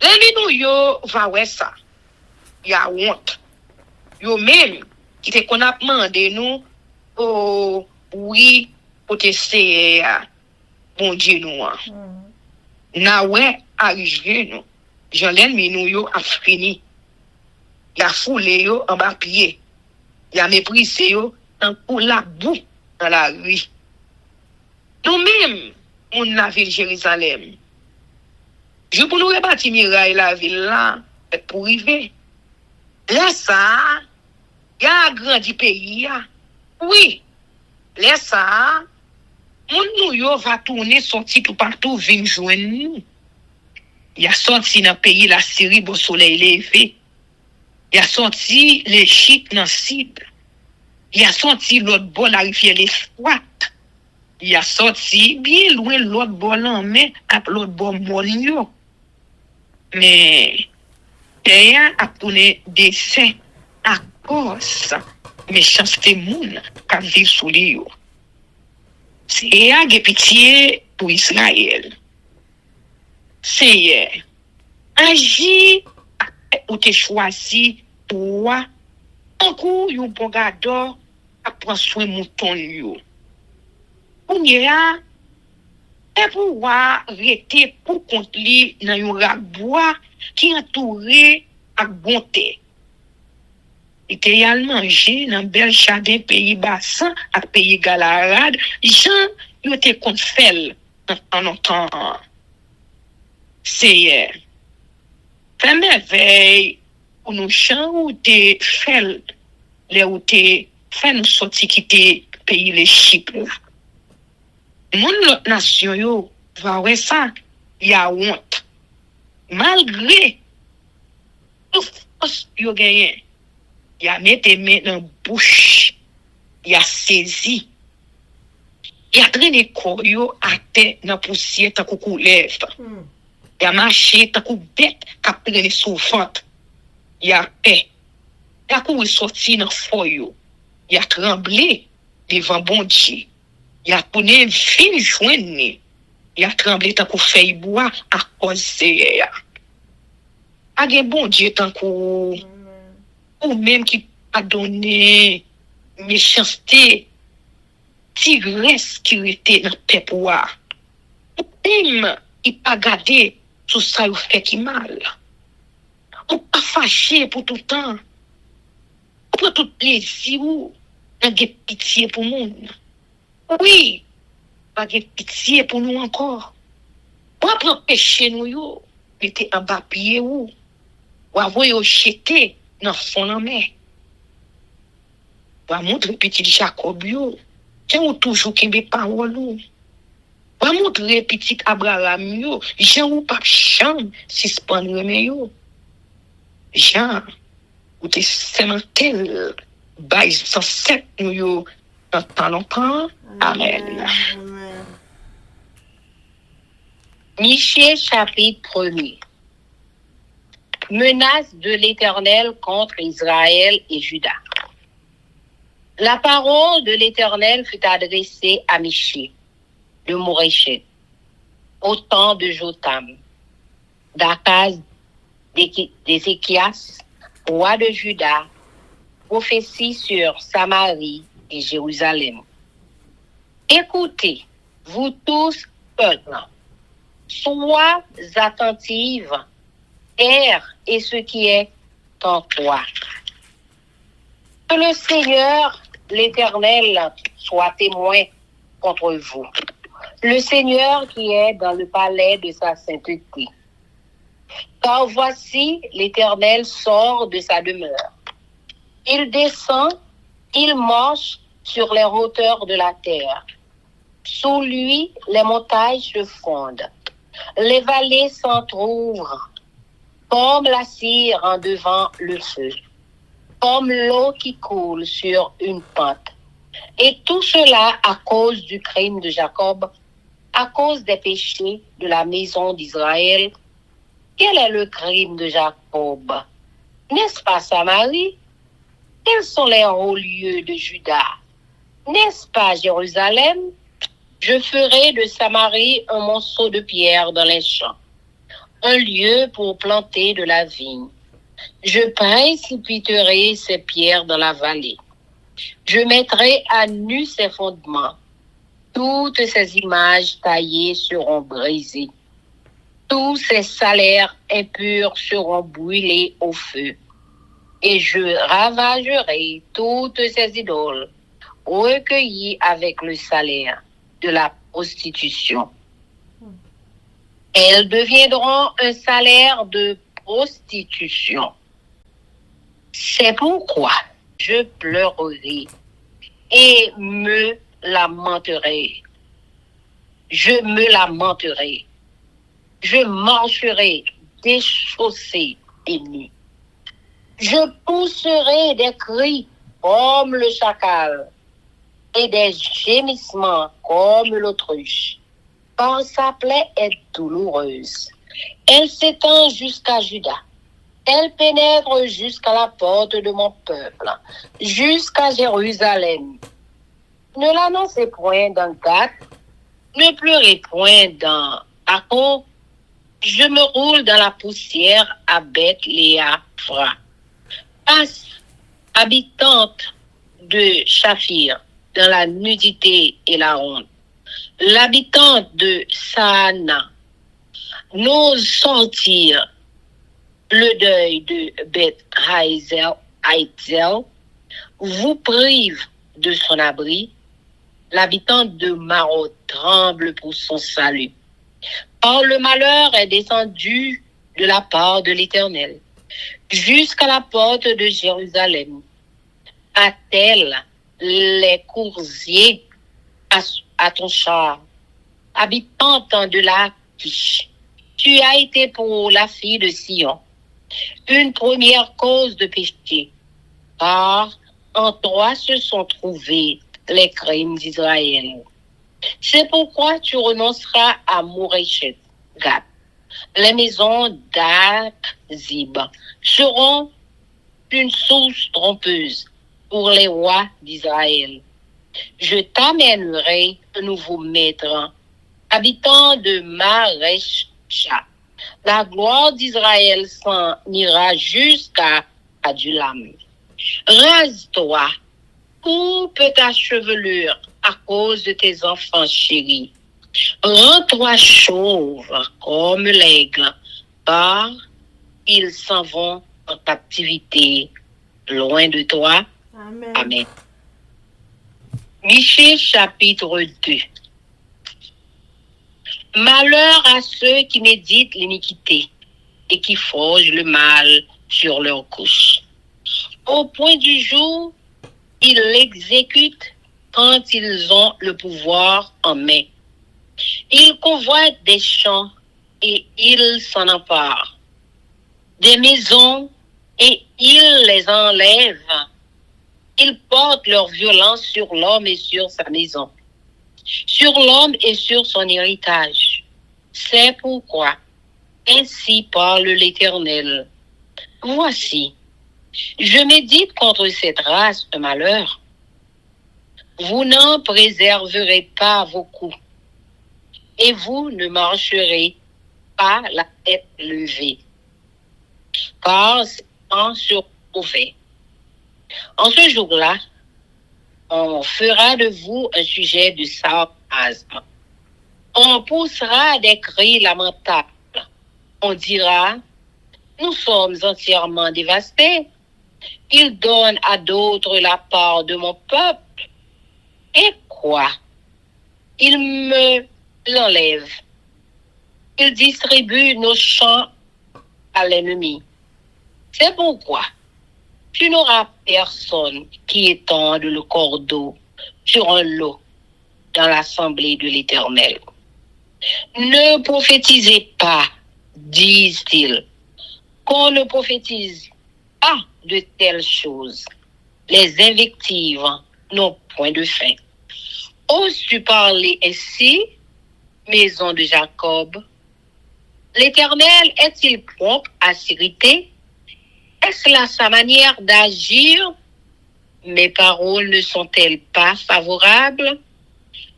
les nous yo va ouais ça. Y a honte. Yo même qui te qu'on a demandé nous oh oui pour tester bon Dieu nous. Na ouais arrivé nous. Jean l'ennemi nous yo a fini. Y a foulé yo en bas pied. Y a méprisé yo en pour la boue dans la rue. Nous-mêmes, on la ville Jérusalem. Je pour nous rebâtir miraille la ville là, pour arriver. Là ça, y a grandi pays. Oui, là ça, nous yo va tourner sorti tout partout vinn joindre nous. Y a sorti dans pays la Syrie beau soleil levé. Y a sorti l'Égypte dans sud. Y a sorti l'autre bord la rivière l'Euphrate. Y a sorti bien loin l'autre bord en main avec l'autre bord molio. Mais terre a tourné dessin à cause méchanceté moun qui vivent sous lui. C'est un pitié pour Israël. C'est agir ou te choisi toi un coup yon bon gado à prendre soin mouton yo. On y a et pouvoir rester pour compte li dans yon rak bois qui entouré à bonté. Il te y a manger dans bel jardin pays bassin à pays Galarade, Jean yo te compte fel en longtemps. C'est fait merveille pour nous chants ou te fel les ou te fait nous sortir quitter pays l'Égypte. Mon l'autre nation yo va ouais ça, y a honte. Malgré tout force yo gagné, y a mis tes mains dans bouche, y a saisi, y a traîné corps yo à terre dans poussière tant kou lèvre. Y a marché tant kou bête qui traîné sous ventre. Y a paix. Y a kou sorti dans foyo. Y a tremblé devant bon Dieu. Y a tourné fin joindre. Y a tremblé tant kou feuille bois à cause de ya. A gen bon Dieu tant kou ou même qui a donné méchanceté tigresse qui était dans peuple wa. Même il pas gardé tout ça ou fait qui mal. On pas fâché pour tout le temps. On prend tout plaisir ou on a pitié pour nous. Oui, pas de pitié pour nous encore. On prend péché nous yo, mettez en bas pied ou avoir yo jeter dans fond la mer. On montrer petit Jacob yo, tiens ou toujours qui be parole ou. On montrer petit Abraham yo, Jean ou pas chambre suspendre mais yo. Jean ou te sementel bail sans sept nous yo dans longtemps. Amen. Michée chapitre 1er. Menace de l'Éternel contre Israël et Juda. La parole de l'Éternel fut adressée à Michée de Moréchet au temps de Jotam, d'Akaz, d'Ézéchias, roi de Juda, prophétie sur Samarie et Jérusalem. Écoutez, vous tous, peuple, sois attentifs, terre et ce qui est en toi. Que le Seigneur, l'Éternel, soit témoin contre vous. Le Seigneur qui est dans le palais de sa sainteté. Car voici, l'Éternel sort de sa demeure. Il descend, il marche sur les hauteurs de la terre. Sous lui, les montagnes se fondent. Les vallées s'entr'ouvrent, comme la cire en devant le feu, comme l'eau qui coule sur une pente. Et tout cela à cause du crime de Jacob, à cause des péchés de la maison d'Israël. Quel est le crime de Jacob? N'est-ce pas Samarie? Quels sont les hauts lieux de Juda? N'est-ce pas, Jérusalem? Je ferai de Samarie un monceau de pierre dans les champs, un lieu pour planter de la vigne. Je précipiterai ces pierres dans la vallée. Je mettrai à nu ses fondements. Toutes ces images taillées seront brisées. Tous ces salaires impurs seront brûlés au feu. Et je ravagerai toutes ces idoles recueillies avec le salaire de la prostitution. Elles deviendront un salaire de prostitution. C'est pourquoi je pleurerai et me lamenterai. Je me lamenterai. Je marcherai déchaussé et nu. Je pousserai des cris comme le chacal et des gémissements comme l'autruche, car sa plaie est douloureuse. Elle s'étend jusqu'à Juda. Elle pénètre jusqu'à la porte de mon peuple, jusqu'à Jérusalem. Ne l'annoncez point dans Gath, ne pleurez point dans Akko. Je me roule dans la poussière à Beth-Léafra. Passe, habitante de Shaphir, dans la nudité et la honte. L'habitante de Saana n'ose sortir. Le deuil de Beth-Haïzel vous prive de son abri. L'habitant de Marot tremble pour son salut. Or le malheur est descendu de la part de l'Éternel jusqu'à la porte de Jérusalem. Attelle les coursiers à ton char, habitante de la Quiche. Tu as été pour la fille de Sion une première cause de péché, car en toi se sont trouvés les crimes d'Israël. C'est pourquoi tu renonceras à Moréchet Gat. Les maisons d'Akzib seront une source trompeuse pour les rois d'Israël. Je t'amènerai un nouveau maître, habitant de Maresha. La gloire d'Israël s'en ira jusqu'à Adulam. Rase-toi, coupe ta chevelure à cause de tes enfants chéris. Rends-toi chauve comme l'aigle, car ils s'en vont en captivité loin de toi. Amen. Amen. Michée chapitre 2. Malheur à ceux qui méditent l'iniquité et qui forgent le mal sur leur couche. Au point du jour, ils l'exécutent quand ils ont le pouvoir en main. Ils convoitent des champs et ils s'en emparent. Des maisons et ils les enlèvent. Ils portent leur violence sur l'homme et sur sa maison, sur l'homme et sur son héritage. C'est pourquoi, ainsi parle l'Éternel. Voici, je médite contre cette race un malheur. Vous n'en préserverez pas vos coups, et vous ne marcherez pas la tête levée, car c'est en surprouvé. En ce jour-là, on fera de vous un sujet de sarcasme. On poussera des cris lamentables. On dira, nous sommes entièrement dévastés. Il donne à d'autres la part de mon peuple. Et quoi? Il me l'enlève. Il distribue nos champs à l'ennemi. C'est pourquoi tu n'auras personne qui étende le cordeau sur un lot dans l'assemblée de l'Éternel. Ne prophétisez pas, disent-ils, qu'on ne prophétise pas de telles choses. Les invectives n'ont point de fin. Oses-tu parler ainsi, maison de Jacob? L'Éternel est-il prompt à s'irriter? Est-ce là sa manière d'agir? mes paroles ne sont-elles pas favorables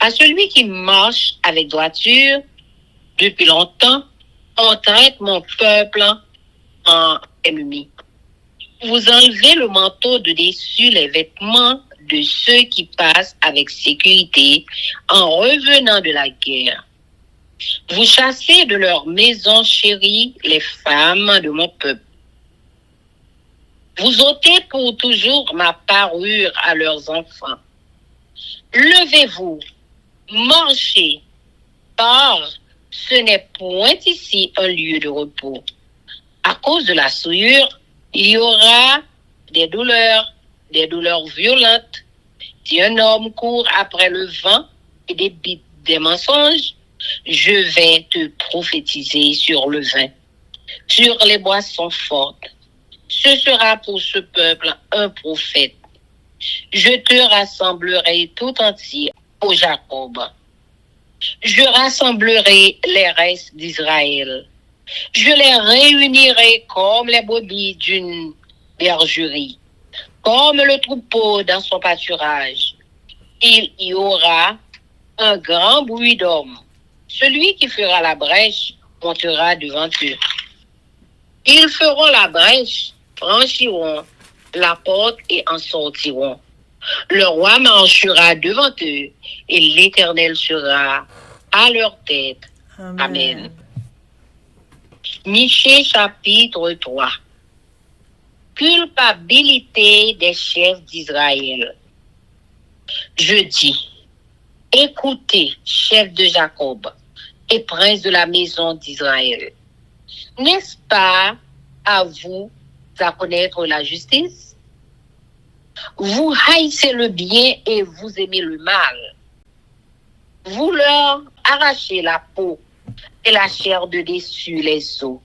à celui qui marche avec droiture? Depuis longtemps, on traite mon peuple en ennemi. Vous enlevez le manteau de dessus les vêtements de ceux qui passent avec sécurité en revenant de la guerre. Vous chassez de leur maison chérie les femmes de mon peuple. Vous ôtez pour toujours ma parure à leurs enfants. Levez-vous, marchez, car ce n'est point ici un lieu de repos. À cause de la souillure, il y aura des douleurs violentes. Si un homme court après le vent et débite des mensonges, je vais te prophétiser sur le vin, sur les boissons fortes. Ce sera pour ce peuple un prophète. Je te rassemblerai tout entier, ô Jacob. Je rassemblerai les restes d'Israël. Je les réunirai comme les brebis d'une bergerie, comme le troupeau dans son pâturage. Il y aura un grand bruit d'hommes. Celui qui fera la brèche montera devant eux. Ils feront la brèche, franchiront la porte et en sortiront. Le roi marchera devant eux et l'Éternel sera à leur tête. Amen. Michée chapitre 3. Culpabilité des chefs d'Israël. Je dis, écoutez, chefs de Jacob et princes de la maison d'Israël. N'est-ce pas à vous à connaître la justice? Vous haïssez le bien et vous aimez le mal. Vous leur arrachez la peau et la chair de dessus les os.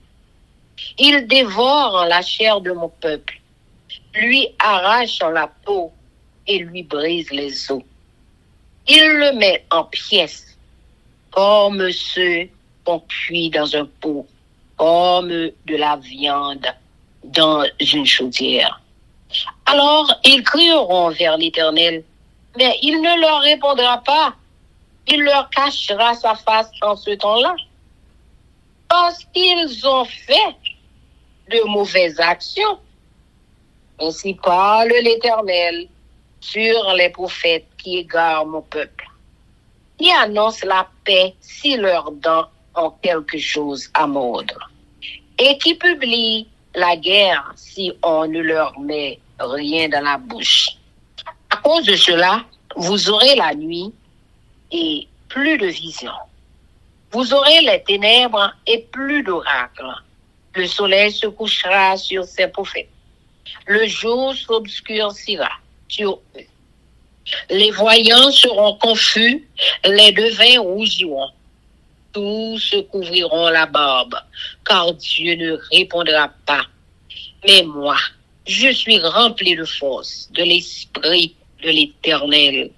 Ils dévorent la chair de mon peuple, lui arrachent la peau et lui brisent les os. Ils le mettent en pièces, comme ceux qu'on cuit dans un pot, comme de la viande dans une chaudière. Alors ils crieront vers l'Éternel, mais il ne leur répondra pas. Il leur cachera sa face en ce temps-là, parce qu'ils ont fait de mauvaises actions. Ainsi parle l'Éternel sur les prophètes qui égarent mon peuple, qui annoncent la paix si leurs dents ont quelque chose à mordre, et qui publient la guerre si on ne leur met rien dans la bouche. À cause de cela, vous aurez la nuit et plus de vision. Vous aurez les ténèbres et plus d'oracles. Le soleil se couchera sur ses prophètes. Le jour s'obscurcira sur eux. Les voyants seront confus, les devins rougiront. Tous se couvriront la barbe, car Dieu ne répondra pas. Mais moi, je suis rempli de force, de l'esprit de l'Éternel.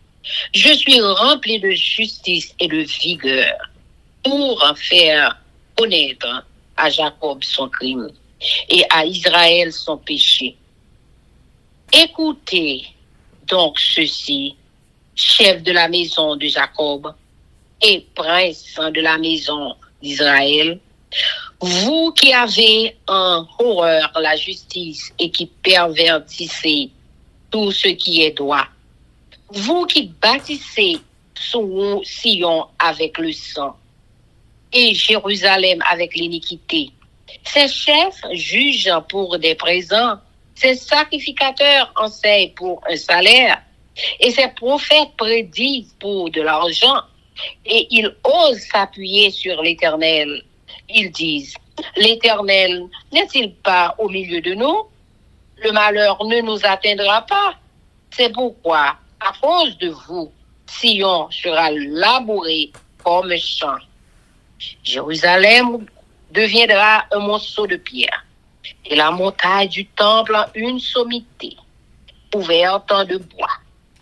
Je suis rempli de justice et de vigueur pour faire connaître à Jacob son crime et à Israël son péché. Écoutez donc ceci, chef de la maison de Jacob et prince de la maison d'Israël, vous qui avez en horreur la justice et qui pervertissez tout ce qui est droit, vous qui bâtissez Sion avec le sang et Jérusalem avec l'iniquité, ces chefs jugent pour des présents, ces sacrificateurs enseignent pour un salaire, et ces prophètes prédisent pour de l'argent, et ils osent s'appuyer sur l'Éternel. Ils disent, l'Éternel n'est-il pas au milieu de nous? Le malheur ne nous atteindra pas. C'est pourquoi, à cause de vous, Sion sera labouré comme un champ. Jérusalem deviendra un monceau de pierre, et la montagne du temple une sommité, couverte de bois.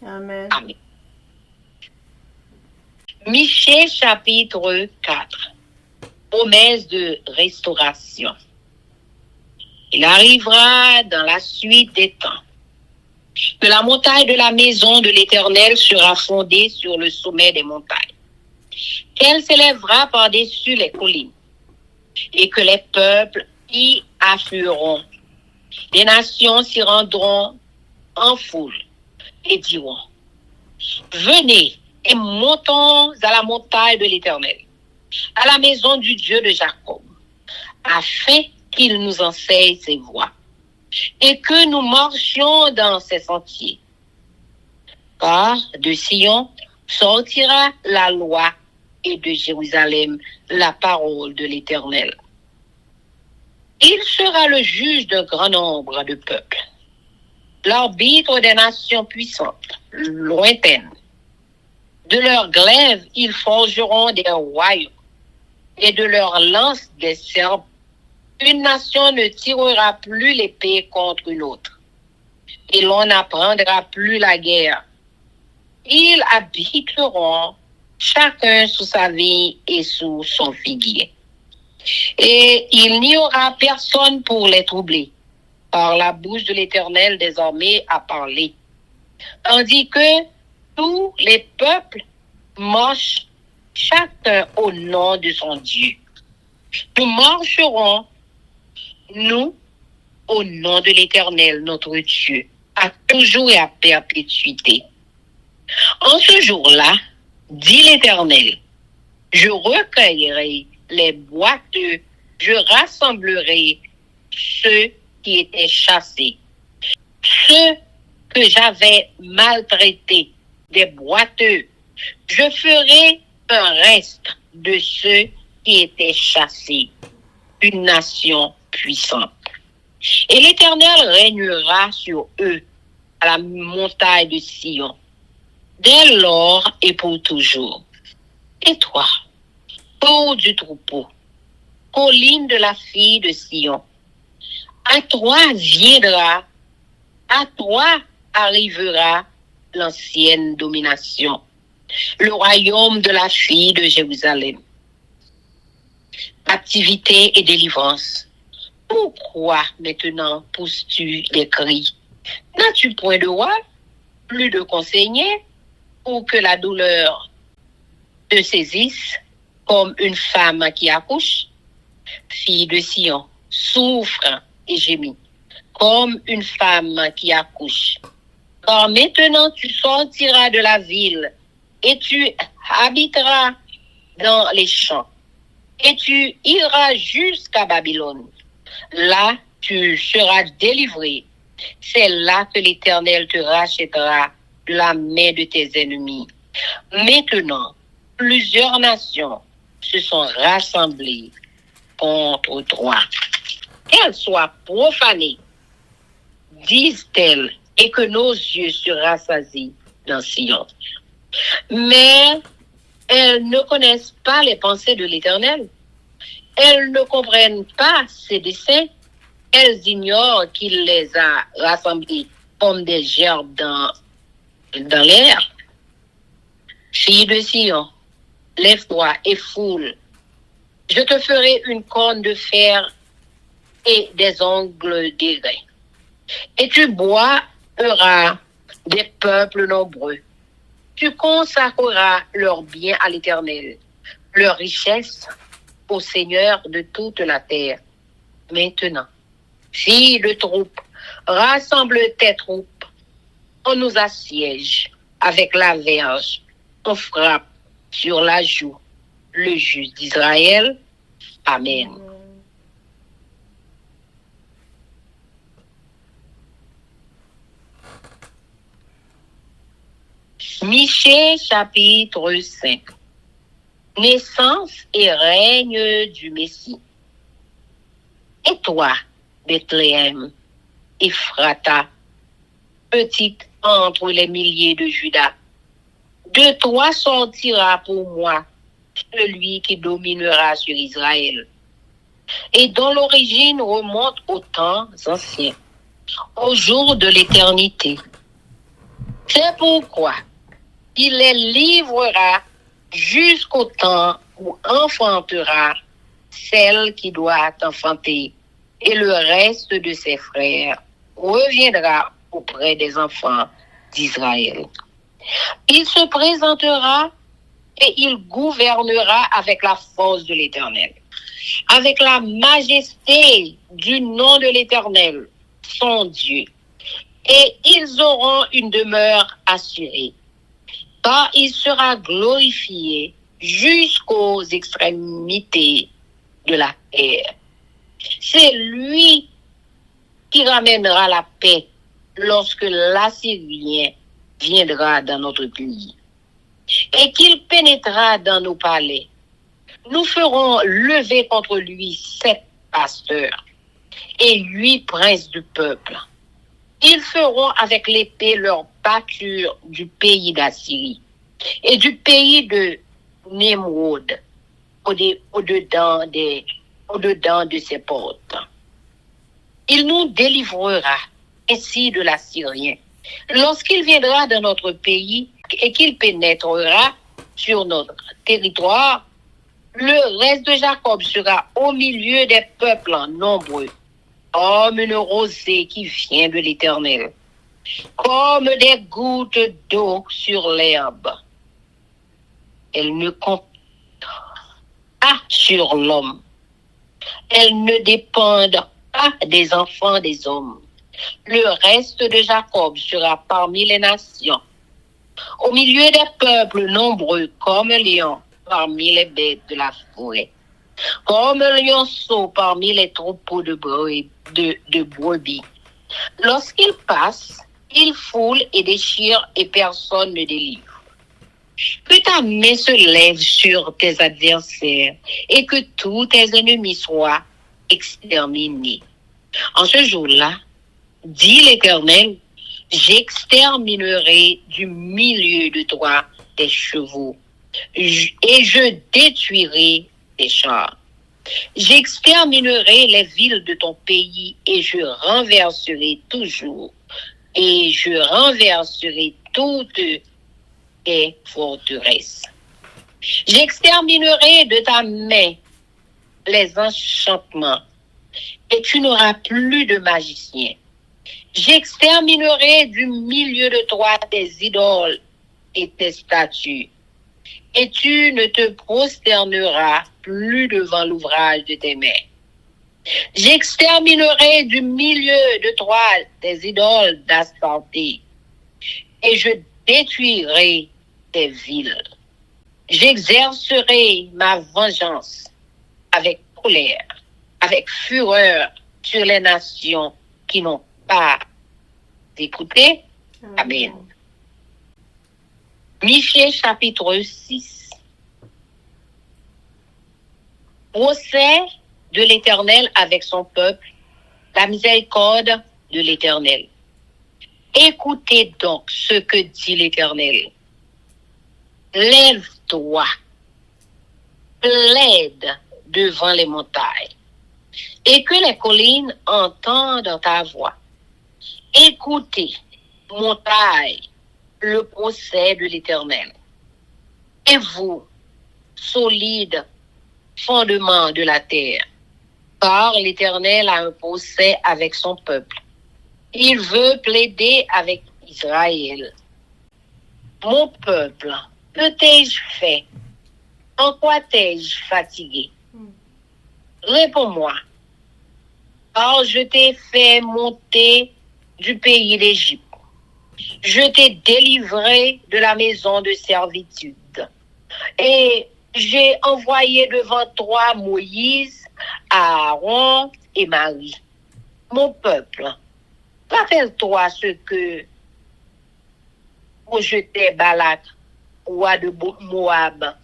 Amen. Amen. Michée chapitre 4. Promesse de restauration. Il arrivera dans la suite des temps Que la montagne de la maison de l'Éternel sera fondée sur le sommet des montagnes, qu'elle s'élèvera par-dessus les collines, et que les peuples y afflueront. Les nations s'y rendront en foule et diront, venez et montons à la montagne de l'Éternel, à la maison du Dieu de Jacob, afin qu'il nous enseigne ses voies, et que nous marchions dans ses sentiers. Car de Sion sortira la loi, et de Jérusalem la parole de l'Éternel. Il sera le juge d'un grand nombre de peuples, l'arbitre des nations puissantes, lointaines. De leurs glaives, ils forgeront des royaumes, et de leurs lances des serpents. Une nation ne tirera plus l'épée contre une autre, et l'on n'apprendra plus la guerre. Ils habiteront chacun sous sa vigne et sous son figuier. Et il n'y aura personne pour les troubler, car la bouche de l'Éternel désormais a parlé. Tandis que tous les peuples marchent chacun au nom de son Dieu. Nous marcherons, nous, au nom de l'Éternel, notre Dieu, à toujours et à perpétuité. En ce jour-là, dit l'Éternel, je recueillerai les boiteux, je rassemblerai ceux qui étaient chassés, ceux que j'avais maltraités, des boiteux. Je ferai un reste de ceux qui étaient chassés, une nation puissante. Et l'Éternel régnera sur eux à la montagne de Sion, dès lors et pour toujours. Et toi, tour du troupeau, colline de la fille de Sion, à toi viendra, à toi arrivera l'ancienne domination, le royaume de la fille de Jérusalem. Activité et délivrance. Pourquoi maintenant pousses-tu des cris? N'as-tu point de roi, plus de conseiller, ou que la douleur te saisisse comme une femme qui accouche? Fille de Sion, souffre et gémit comme une femme qui accouche. Car maintenant tu sortiras de la ville et tu habiteras dans les champs et tu iras jusqu'à Babylone. Là, tu seras délivré. C'est là que l'Éternel te rachètera de la main de tes ennemis. Maintenant, plusieurs nations se sont rassemblées contre toi. Qu'elles soient profanées, disent-elles, et que nos yeux se rassasient dans Sion. Mais elles ne connaissent pas les pensées de l'Éternel. Elles ne comprennent pas ses desseins. Elles ignorent qu'il les a rassemblées comme des gerbes dans l'air. Fille de Sion, lève-toi et foule. Je te ferai une corne de fer et des ongles d'airain. Et tu boiras des peuples nombreux. Tu consacreras leurs biens à l'Éternel, leur richesse au Seigneur de toute la terre. Maintenant, fille de troupes, rassemble tes troupes. On nous assiège avec la verge. On frappe sur la joue le juge d'Israël. Amen. Michée chapitre 5. Naissance et règne du Messie. Et toi, Bethléem, Ephrata, petite entre les milliers de Juda, de toi sortira pour moi celui qui dominera sur Israël, et dont l'origine remonte aux temps anciens, au jour de l'éternité. C'est pourquoi il les livrera jusqu'au temps où enfantera celle qui doit enfanter, et le reste de ses frères reviendra auprès des enfants d'Israël. Il se présentera et il gouvernera avec la force de l'Éternel, avec la majesté du nom de l'Éternel, son Dieu. Et ils auront une demeure assurée, car il sera glorifié jusqu'aux extrémités de la terre. C'est lui qui ramènera la paix lorsque l'Assyrien viendra dans notre pays et qu'il pénétrera dans nos palais. Nous ferons lever contre lui 7 pasteurs et 8 princes du peuple. Ils feront avec l'épée leur pâture du pays d'Assyrie et du pays de Némrod au-dedans de ses portes. Il nous délivrera ainsi de l'Assyrien lorsqu'il viendra dans notre pays et qu'il pénétrera sur notre territoire. Le reste de Jacob sera au milieu des peuples nombreux, comme une rosée qui vient de l'Éternel, comme des gouttes d'eau sur l'herbe. Elle ne compte pas sur l'homme. Elle ne dépend pas des enfants des hommes. Le reste de Jacob sera parmi les nations, au milieu des peuples nombreux, comme un lion parmi les bêtes de la forêt, comme un lionceau parmi les troupeaux de brebis. Lorsqu'il passe, il foule et déchire et personne ne délivre. Que ta main se lève sur tes adversaires et que tous tes ennemis soient exterminés. En ce jour-là, dit l'Éternel, j'exterminerai du milieu de toi tes chevaux et je détruirai tes chars. J'exterminerai les villes de ton pays et je renverserai toutes tes forteresses. J'exterminerai de ta main les enchantements et tu n'auras plus de magicien. J'exterminerai du milieu de toi tes idoles et tes statues, et tu ne te prosterneras plus devant l'ouvrage de tes mains. J'exterminerai du milieu de toi tes idoles d'Astarté, et je détruirai tes villes. J'exercerai ma vengeance avec colère, avec fureur sur les nations qui n'ont pas écouté. Amen. Michée chapitre 6. Procès de l'Éternel avec son peuple, la miséricorde de l'Éternel. Écoutez donc ce que dit l'Éternel. Lève-toi, plaide devant les montagnes, et que les collines entendent ta voix. Écoutez, montagne, le procès de l'Éternel. Et vous, solide fondement de la terre, car l'Éternel a un procès avec son peuple. Il veut plaider avec Israël. Mon peuple, que t'ai-je fait? En quoi t'ai-je fatigué? Réponds-moi. Car je t'ai fait monter du pays d'Égypte. Je t'ai délivré de la maison de servitude. Et j'ai envoyé devant toi Moïse, Aaron et Marie. Mon peuple, rappelle-toi ce que projetait Balak, roi de Moab,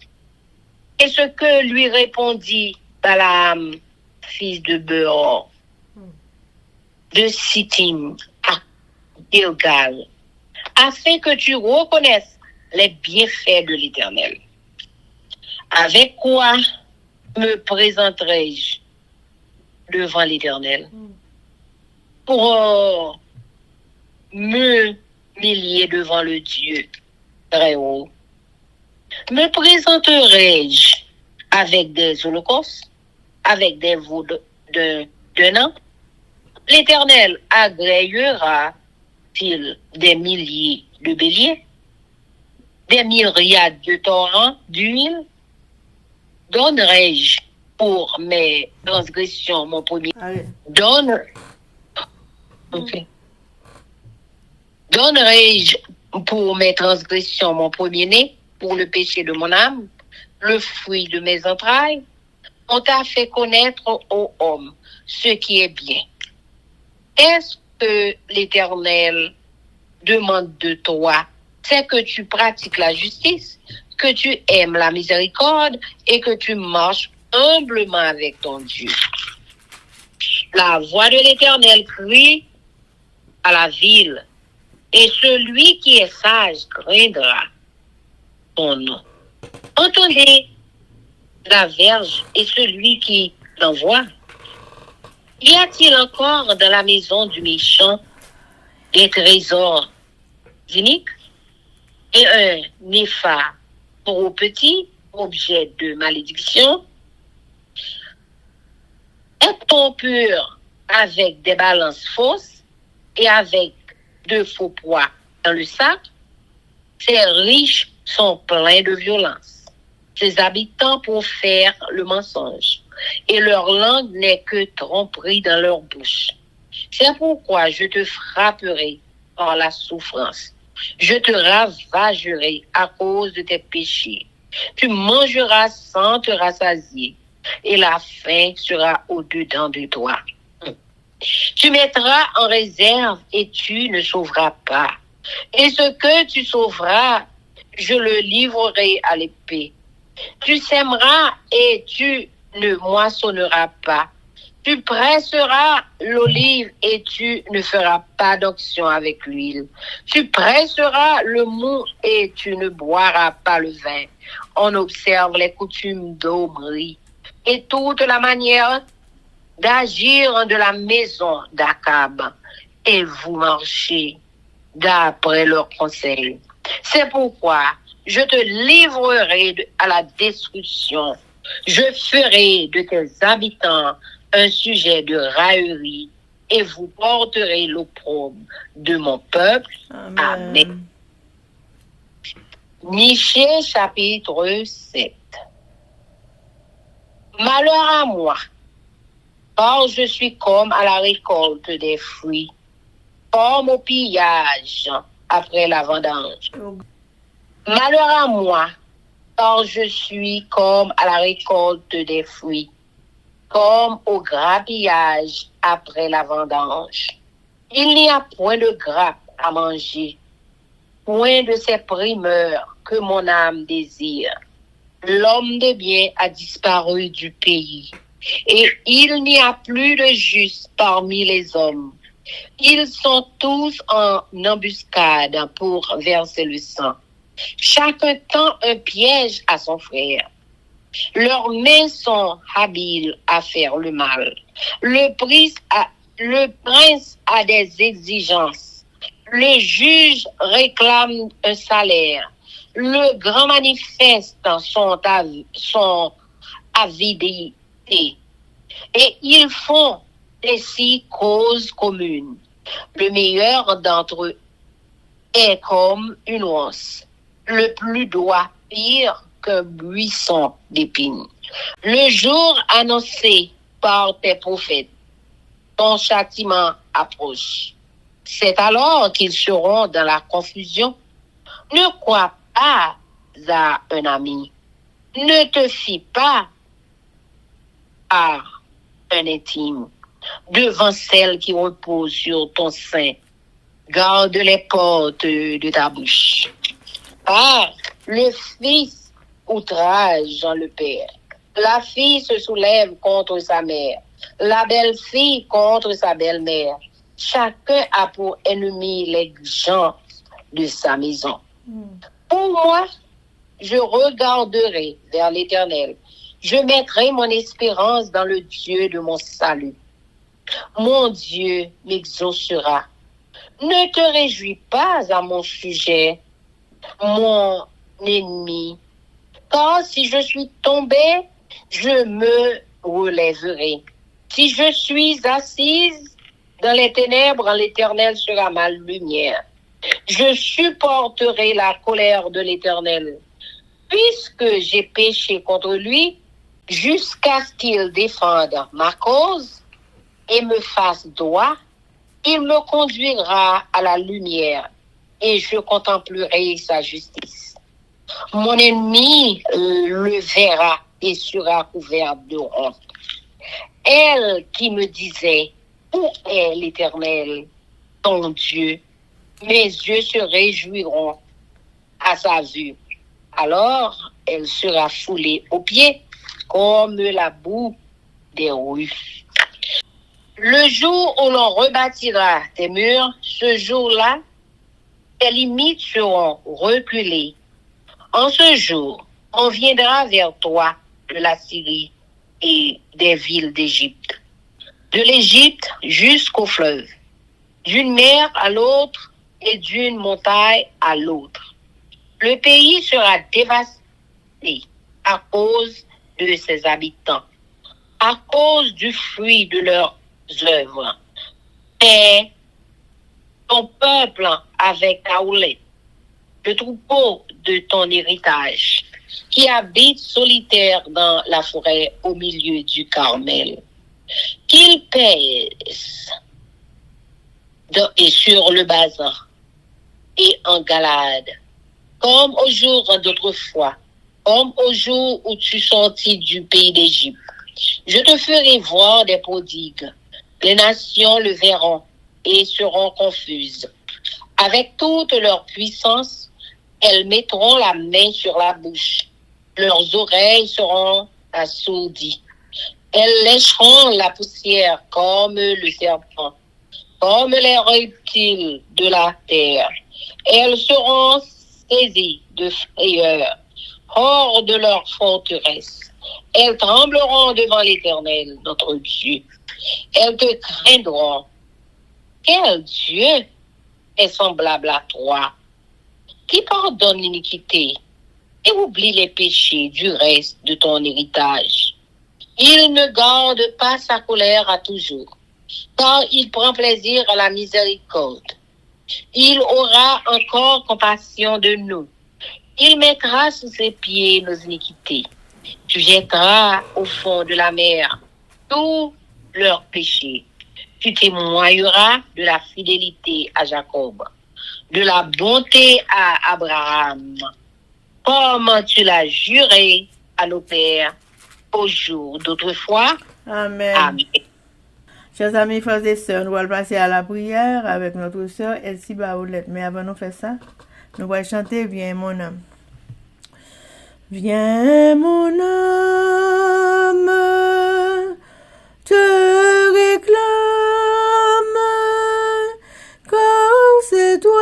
et ce que lui répondit Balaam, fils de Beor, de Sittim à Gilgal, afin que tu reconnaisses les bienfaits de l'Éternel. Avec quoi me présenterai-je devant l'Éternel pour me humilier devant le Dieu très haut? Me présenterai-je avec des holocaustes, avec des veaux d'un an? L'Éternel agréera y-a-t-il des milliers de béliers, des myriades de torrents d'huile? Donnerai-je pour mes transgressions mon premier? Allez. Donnerai-je pour mes transgressions mon premier-né, pour le péché de mon âme, le fruit de mes entrailles? On t'a fait connaître, ô homme, ce qui est bien. Est-ce que l'Éternel demande de toi? C'est que tu pratiques la justice, que tu aimes la miséricorde et que tu marches humblement avec ton Dieu. La voix de l'Éternel crie à la ville, et celui qui est sage craindra son nom. Entendez la verge et celui qui l'envoie. Y a-t-il encore dans la maison du méchant des trésors iniques et un néphar trop petit, objet de malédiction? Est-on pur avec des balances fausses et avec de faux poids dans le sac? Ces riches sont pleins de violence. Ses habitants profèrent le mensonge, et leur langue n'est que tromperie dans leur bouche. C'est pourquoi je te frapperai par la souffrance. Je te ravagerai à cause de tes péchés. Tu mangeras sans te rassasier, et la faim sera au-dedans de toi. Tu mettras en réserve et tu ne sauveras pas. Et ce que tu sauveras, je le livrerai à l'épée. Tu sèmeras et tu ne moissonneras pas. Tu presseras l'olive et tu ne feras pas d'onction avec l'huile. Tu presseras le mou et tu ne boiras pas le vin. On observe les coutumes d'Omri et toute la manière d'agir de la maison d'Akab, et vous marchez d'après leurs conseils. C'est pourquoi je te livrerai à la destruction. Je ferai de tes habitants un sujet de raillerie, et vous porterez l'opprobre de mon peuple. Amen. Michée chapitre 7. Malheur à moi, car je suis comme à la récolte des fruits, comme au pillage après la vendange. Malheur à moi, car je suis comme à la récolte des fruits, comme au grappillage après la vendange. Il n'y a point de grappe à manger, point de ces primeurs que mon âme désire. L'homme de bien a disparu du pays, et il n'y a plus de juste parmi les hommes. Ils sont tous en embuscade pour verser le sang. Chacun tend un piège à son frère. Leurs mains sont habiles à faire le mal. Le prince a des exigences. Le juge réclame un salaire. Le grand manifeste son avidité. Et ils font des six causes communes. Le meilleur d'entre eux est comme une once. Le plus doigt pire qu'un buisson d'épines. Le jour annoncé par tes prophètes, ton châtiment approche. C'est alors qu'ils seront dans la confusion. Ne crois pas à un ami. Ne te fie pas à un intime. Devant celle qui repose sur ton sein, garde les portes de ta bouche. Ah, le fils outrage le père. La fille se soulève contre sa mère. La belle-fille contre sa belle-mère. Chacun a pour ennemi les gens de sa maison. Pour moi, je regarderai vers l'Éternel. Je mettrai mon espérance dans le Dieu de mon salut. Mon Dieu m'exaucera. Ne te réjouis pas à mon sujet, mon ennemi, car si je suis tombé, je me relèverai. Si je suis assise, Dans les ténèbres, l'Éternel sera ma lumière. Je supporterai la colère de l'Éternel, puisque j'ai péché contre lui, jusqu'à ce qu'il défende ma cause et me fasse droit. Il me conduira à la lumière et je contemplerai sa justice. Mon ennemi le verra et sera couvert de honte. Elle qui me disait, où est l'Éternel, ton Dieu? Mes yeux se réjouiront à sa vue. Alors, elle sera foulée aux pieds comme la boue des rues. Le jour où l'on rebâtira tes murs, ce jour-là, tes limites seront reculées. En ce jour, on viendra vers toi de la Syrie et des villes d'Égypte, de l'Égypte jusqu'au fleuve, d'une mer à l'autre et d'une montagne à l'autre. Le pays sera dévasté à cause de ses habitants, à cause du fruit de leurs œuvres. Et ton peuple avec ta houlette, le troupeau de ton héritage, qui habite solitaire dans la forêt au milieu du Carmel. Qu'il pèse et sur le bazar et en Galade, comme au jour d'autrefois, comme au jour où tu sortis du pays d'Égypte. Je te ferai voir des prodigues. Les nations le verront et seront confuses. Avec toute leur puissance, elles mettront la main sur la bouche. Leurs oreilles seront assourdies. Elles lécheront la poussière comme le serpent, comme les reptiles de la terre. Elles seront saisies de frayeur, hors de leur forteresse. Elles trembleront devant l'Éternel, notre Dieu. Elles te craindront. Quel Dieu est semblable à toi, qui pardonne l'iniquité et oublie les péchés du reste de ton héritage. Il ne garde pas sa colère à toujours, car il prend plaisir à la miséricorde. Il aura encore compassion de nous. Il mettra sous ses pieds nos iniquités. Tu jetteras au fond de la mer tous leurs péchés. Tu témoigneras de la fidélité à Jacob, de la bonté à Abraham, comme tu l'as juré à nos pères au jour d'autrefois. Amen. Amen. Chers amis, frères et sœurs, nous allons passer à la prière avec notre sœur Elsie Baoulette. Mais avant de faire ça, nous allons chanter Viens mon âme. Viens mon âme, te réclame, car c'est toi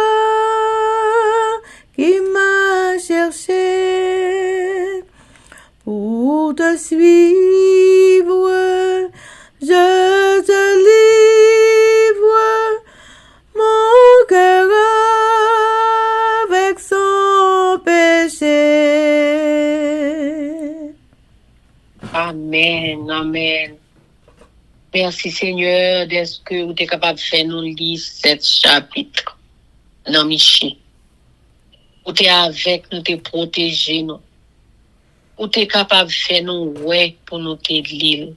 qui m'as cherché pour te suivre. Je te livre mon cœur avec son péché. Amen, amen. Merci Seigneur d'être que tu es capable de faire nous lire cet chapitre dans Michée. Où tu es avec nous, tu es protégé nous. Où tu es capable de faire nous ouais pour nous te lire.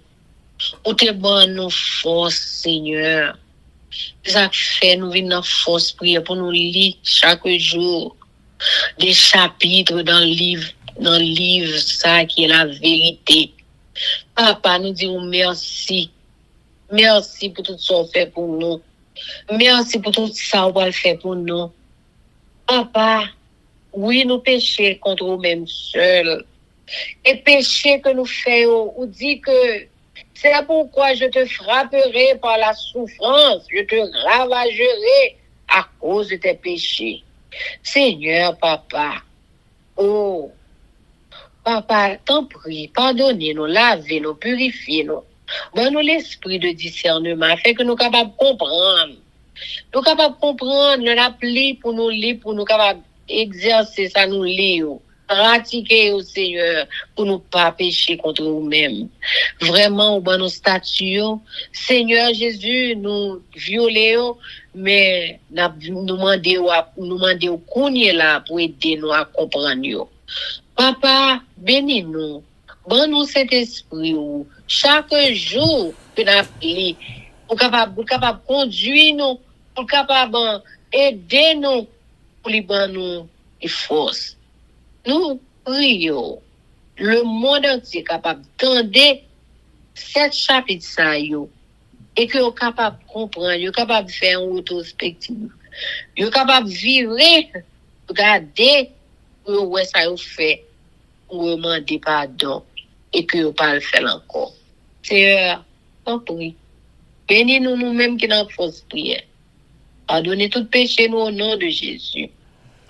Où tu es bon nous force Seigneur. Ça fait nous venir dans force prière pour nous lire chaque jour des chapitres dans le livre ça qui est la vérité. Papa, nous disons merci. Merci pour tout ce qu'on fait pour nous. Merci pour tout ça qu'on fait pour nous. Papa, oui, nous péchons contre nous-mêmes seuls. Et péché que nous faisons, on dit que c'est pourquoi je te frapperai par la souffrance, je te ravagerai à cause de tes péchés. Seigneur, papa, oh, papa, t'en prie, pardonnez-nous, lavez-nous, purifiez-nous. Donne-nous l'esprit de discernement, afin que nous capables de comprendre. Nous capables de comprendre, nous l'appeler pour nous lire, pour nous capables d'exercer ça, nous lire. pratiquer au Seigneur pour nous pas pécher contre nous-mêmes. Vraiment, au bon nos statuts, Seigneur Jésus, nous violer, mais nous demander qu'on est là pour aider nous à comprendre. Papa, bénis-nous. Bon nous cet esprit chaque jour que nous appelons pour capable conduire nous, pour capable aider nous, pour lui donner nous des forces. Nous prions le monde entier capable d'entendre cette chapitre ça et que est capable de comprendre, est capable de faire une rétrospective, est capable de vivre, regarder où ça fait, ou demander pardon et que vous pas le faire encore. Seigneur, on prie. Bénis-nous nous-mêmes qui n'avons fausse prière. Pardonnez tout péché nous au nom de Jésus.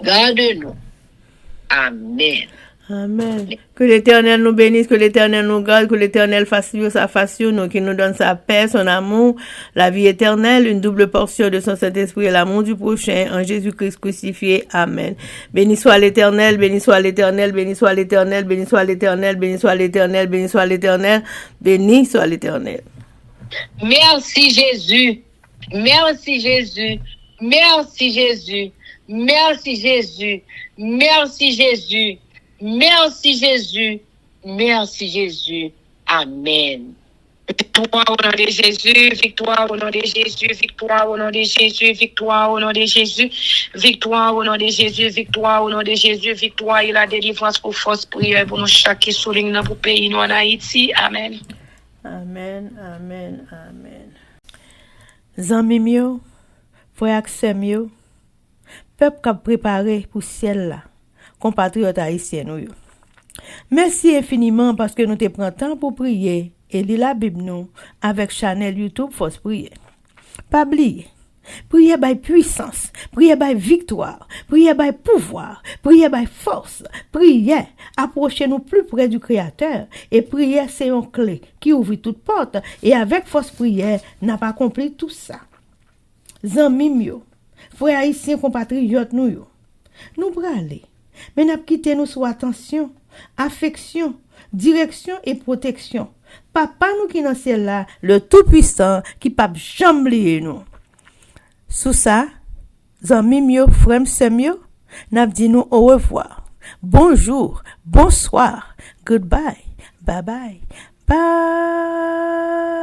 Garde-nous. Amen. Amen. Que l'Éternel nous bénisse, que l'Éternel nous garde, que l'Éternel fasse sa face sur nous, qu'il nous donne sa paix, son amour, la vie éternelle, une double portion de son Saint-Esprit et l'amour du prochain en Jésus-Christ crucifié. Amen. Béni soit l'Éternel, béni soit l'Éternel, béni soit l'Éternel, béni soit l'Éternel, béni soit l'Éternel, béni soit l'Éternel, béni soit l'Éternel. Merci Jésus. Merci Jésus. Merci Jésus. Merci Jésus. Merci Jésus. Merci Jésus. Merci Jésus. Amen. Victoire au nom de Jésus, victoire au nom de Jésus, victoire au nom de Jésus, victoire au nom de Jésus, victoire au nom de Jésus, victoire au nom de Jésus, victoire et la délivrance pour force prière pour nous chaque qui souligne dans le pays nous en Haïti. Amen. Amen, amen, amen. Zanmi mio, frère Axel peuple qui préparé pour ciel là, compatriotes haïtiens nous. Merci infiniment parce que nous te prenons temps pour prier et lire la Bible nous avec Chanel YouTube Force Prière. Pas oublier. Prière by puissance, prière by victoire, prière by pouvoir, prière by force, prière approchez-nous plus près du Créateur et prière c'est une clé qui ouvre toute porte et avec force prière n'a pas accompli tout ça. Zanmi mio, frères haïtiens compatriotes nous braler, mais n'a quitté nous sous attention, affection, direction et protection. Papa nous qui dans ciel là, le tout-puissant qui pas jamais oublier nous. Sous ça, zanmi mio, frère semio, n'a dit nous au revoir. Bonjour, bonsoir, goodbye, bye bye, bye.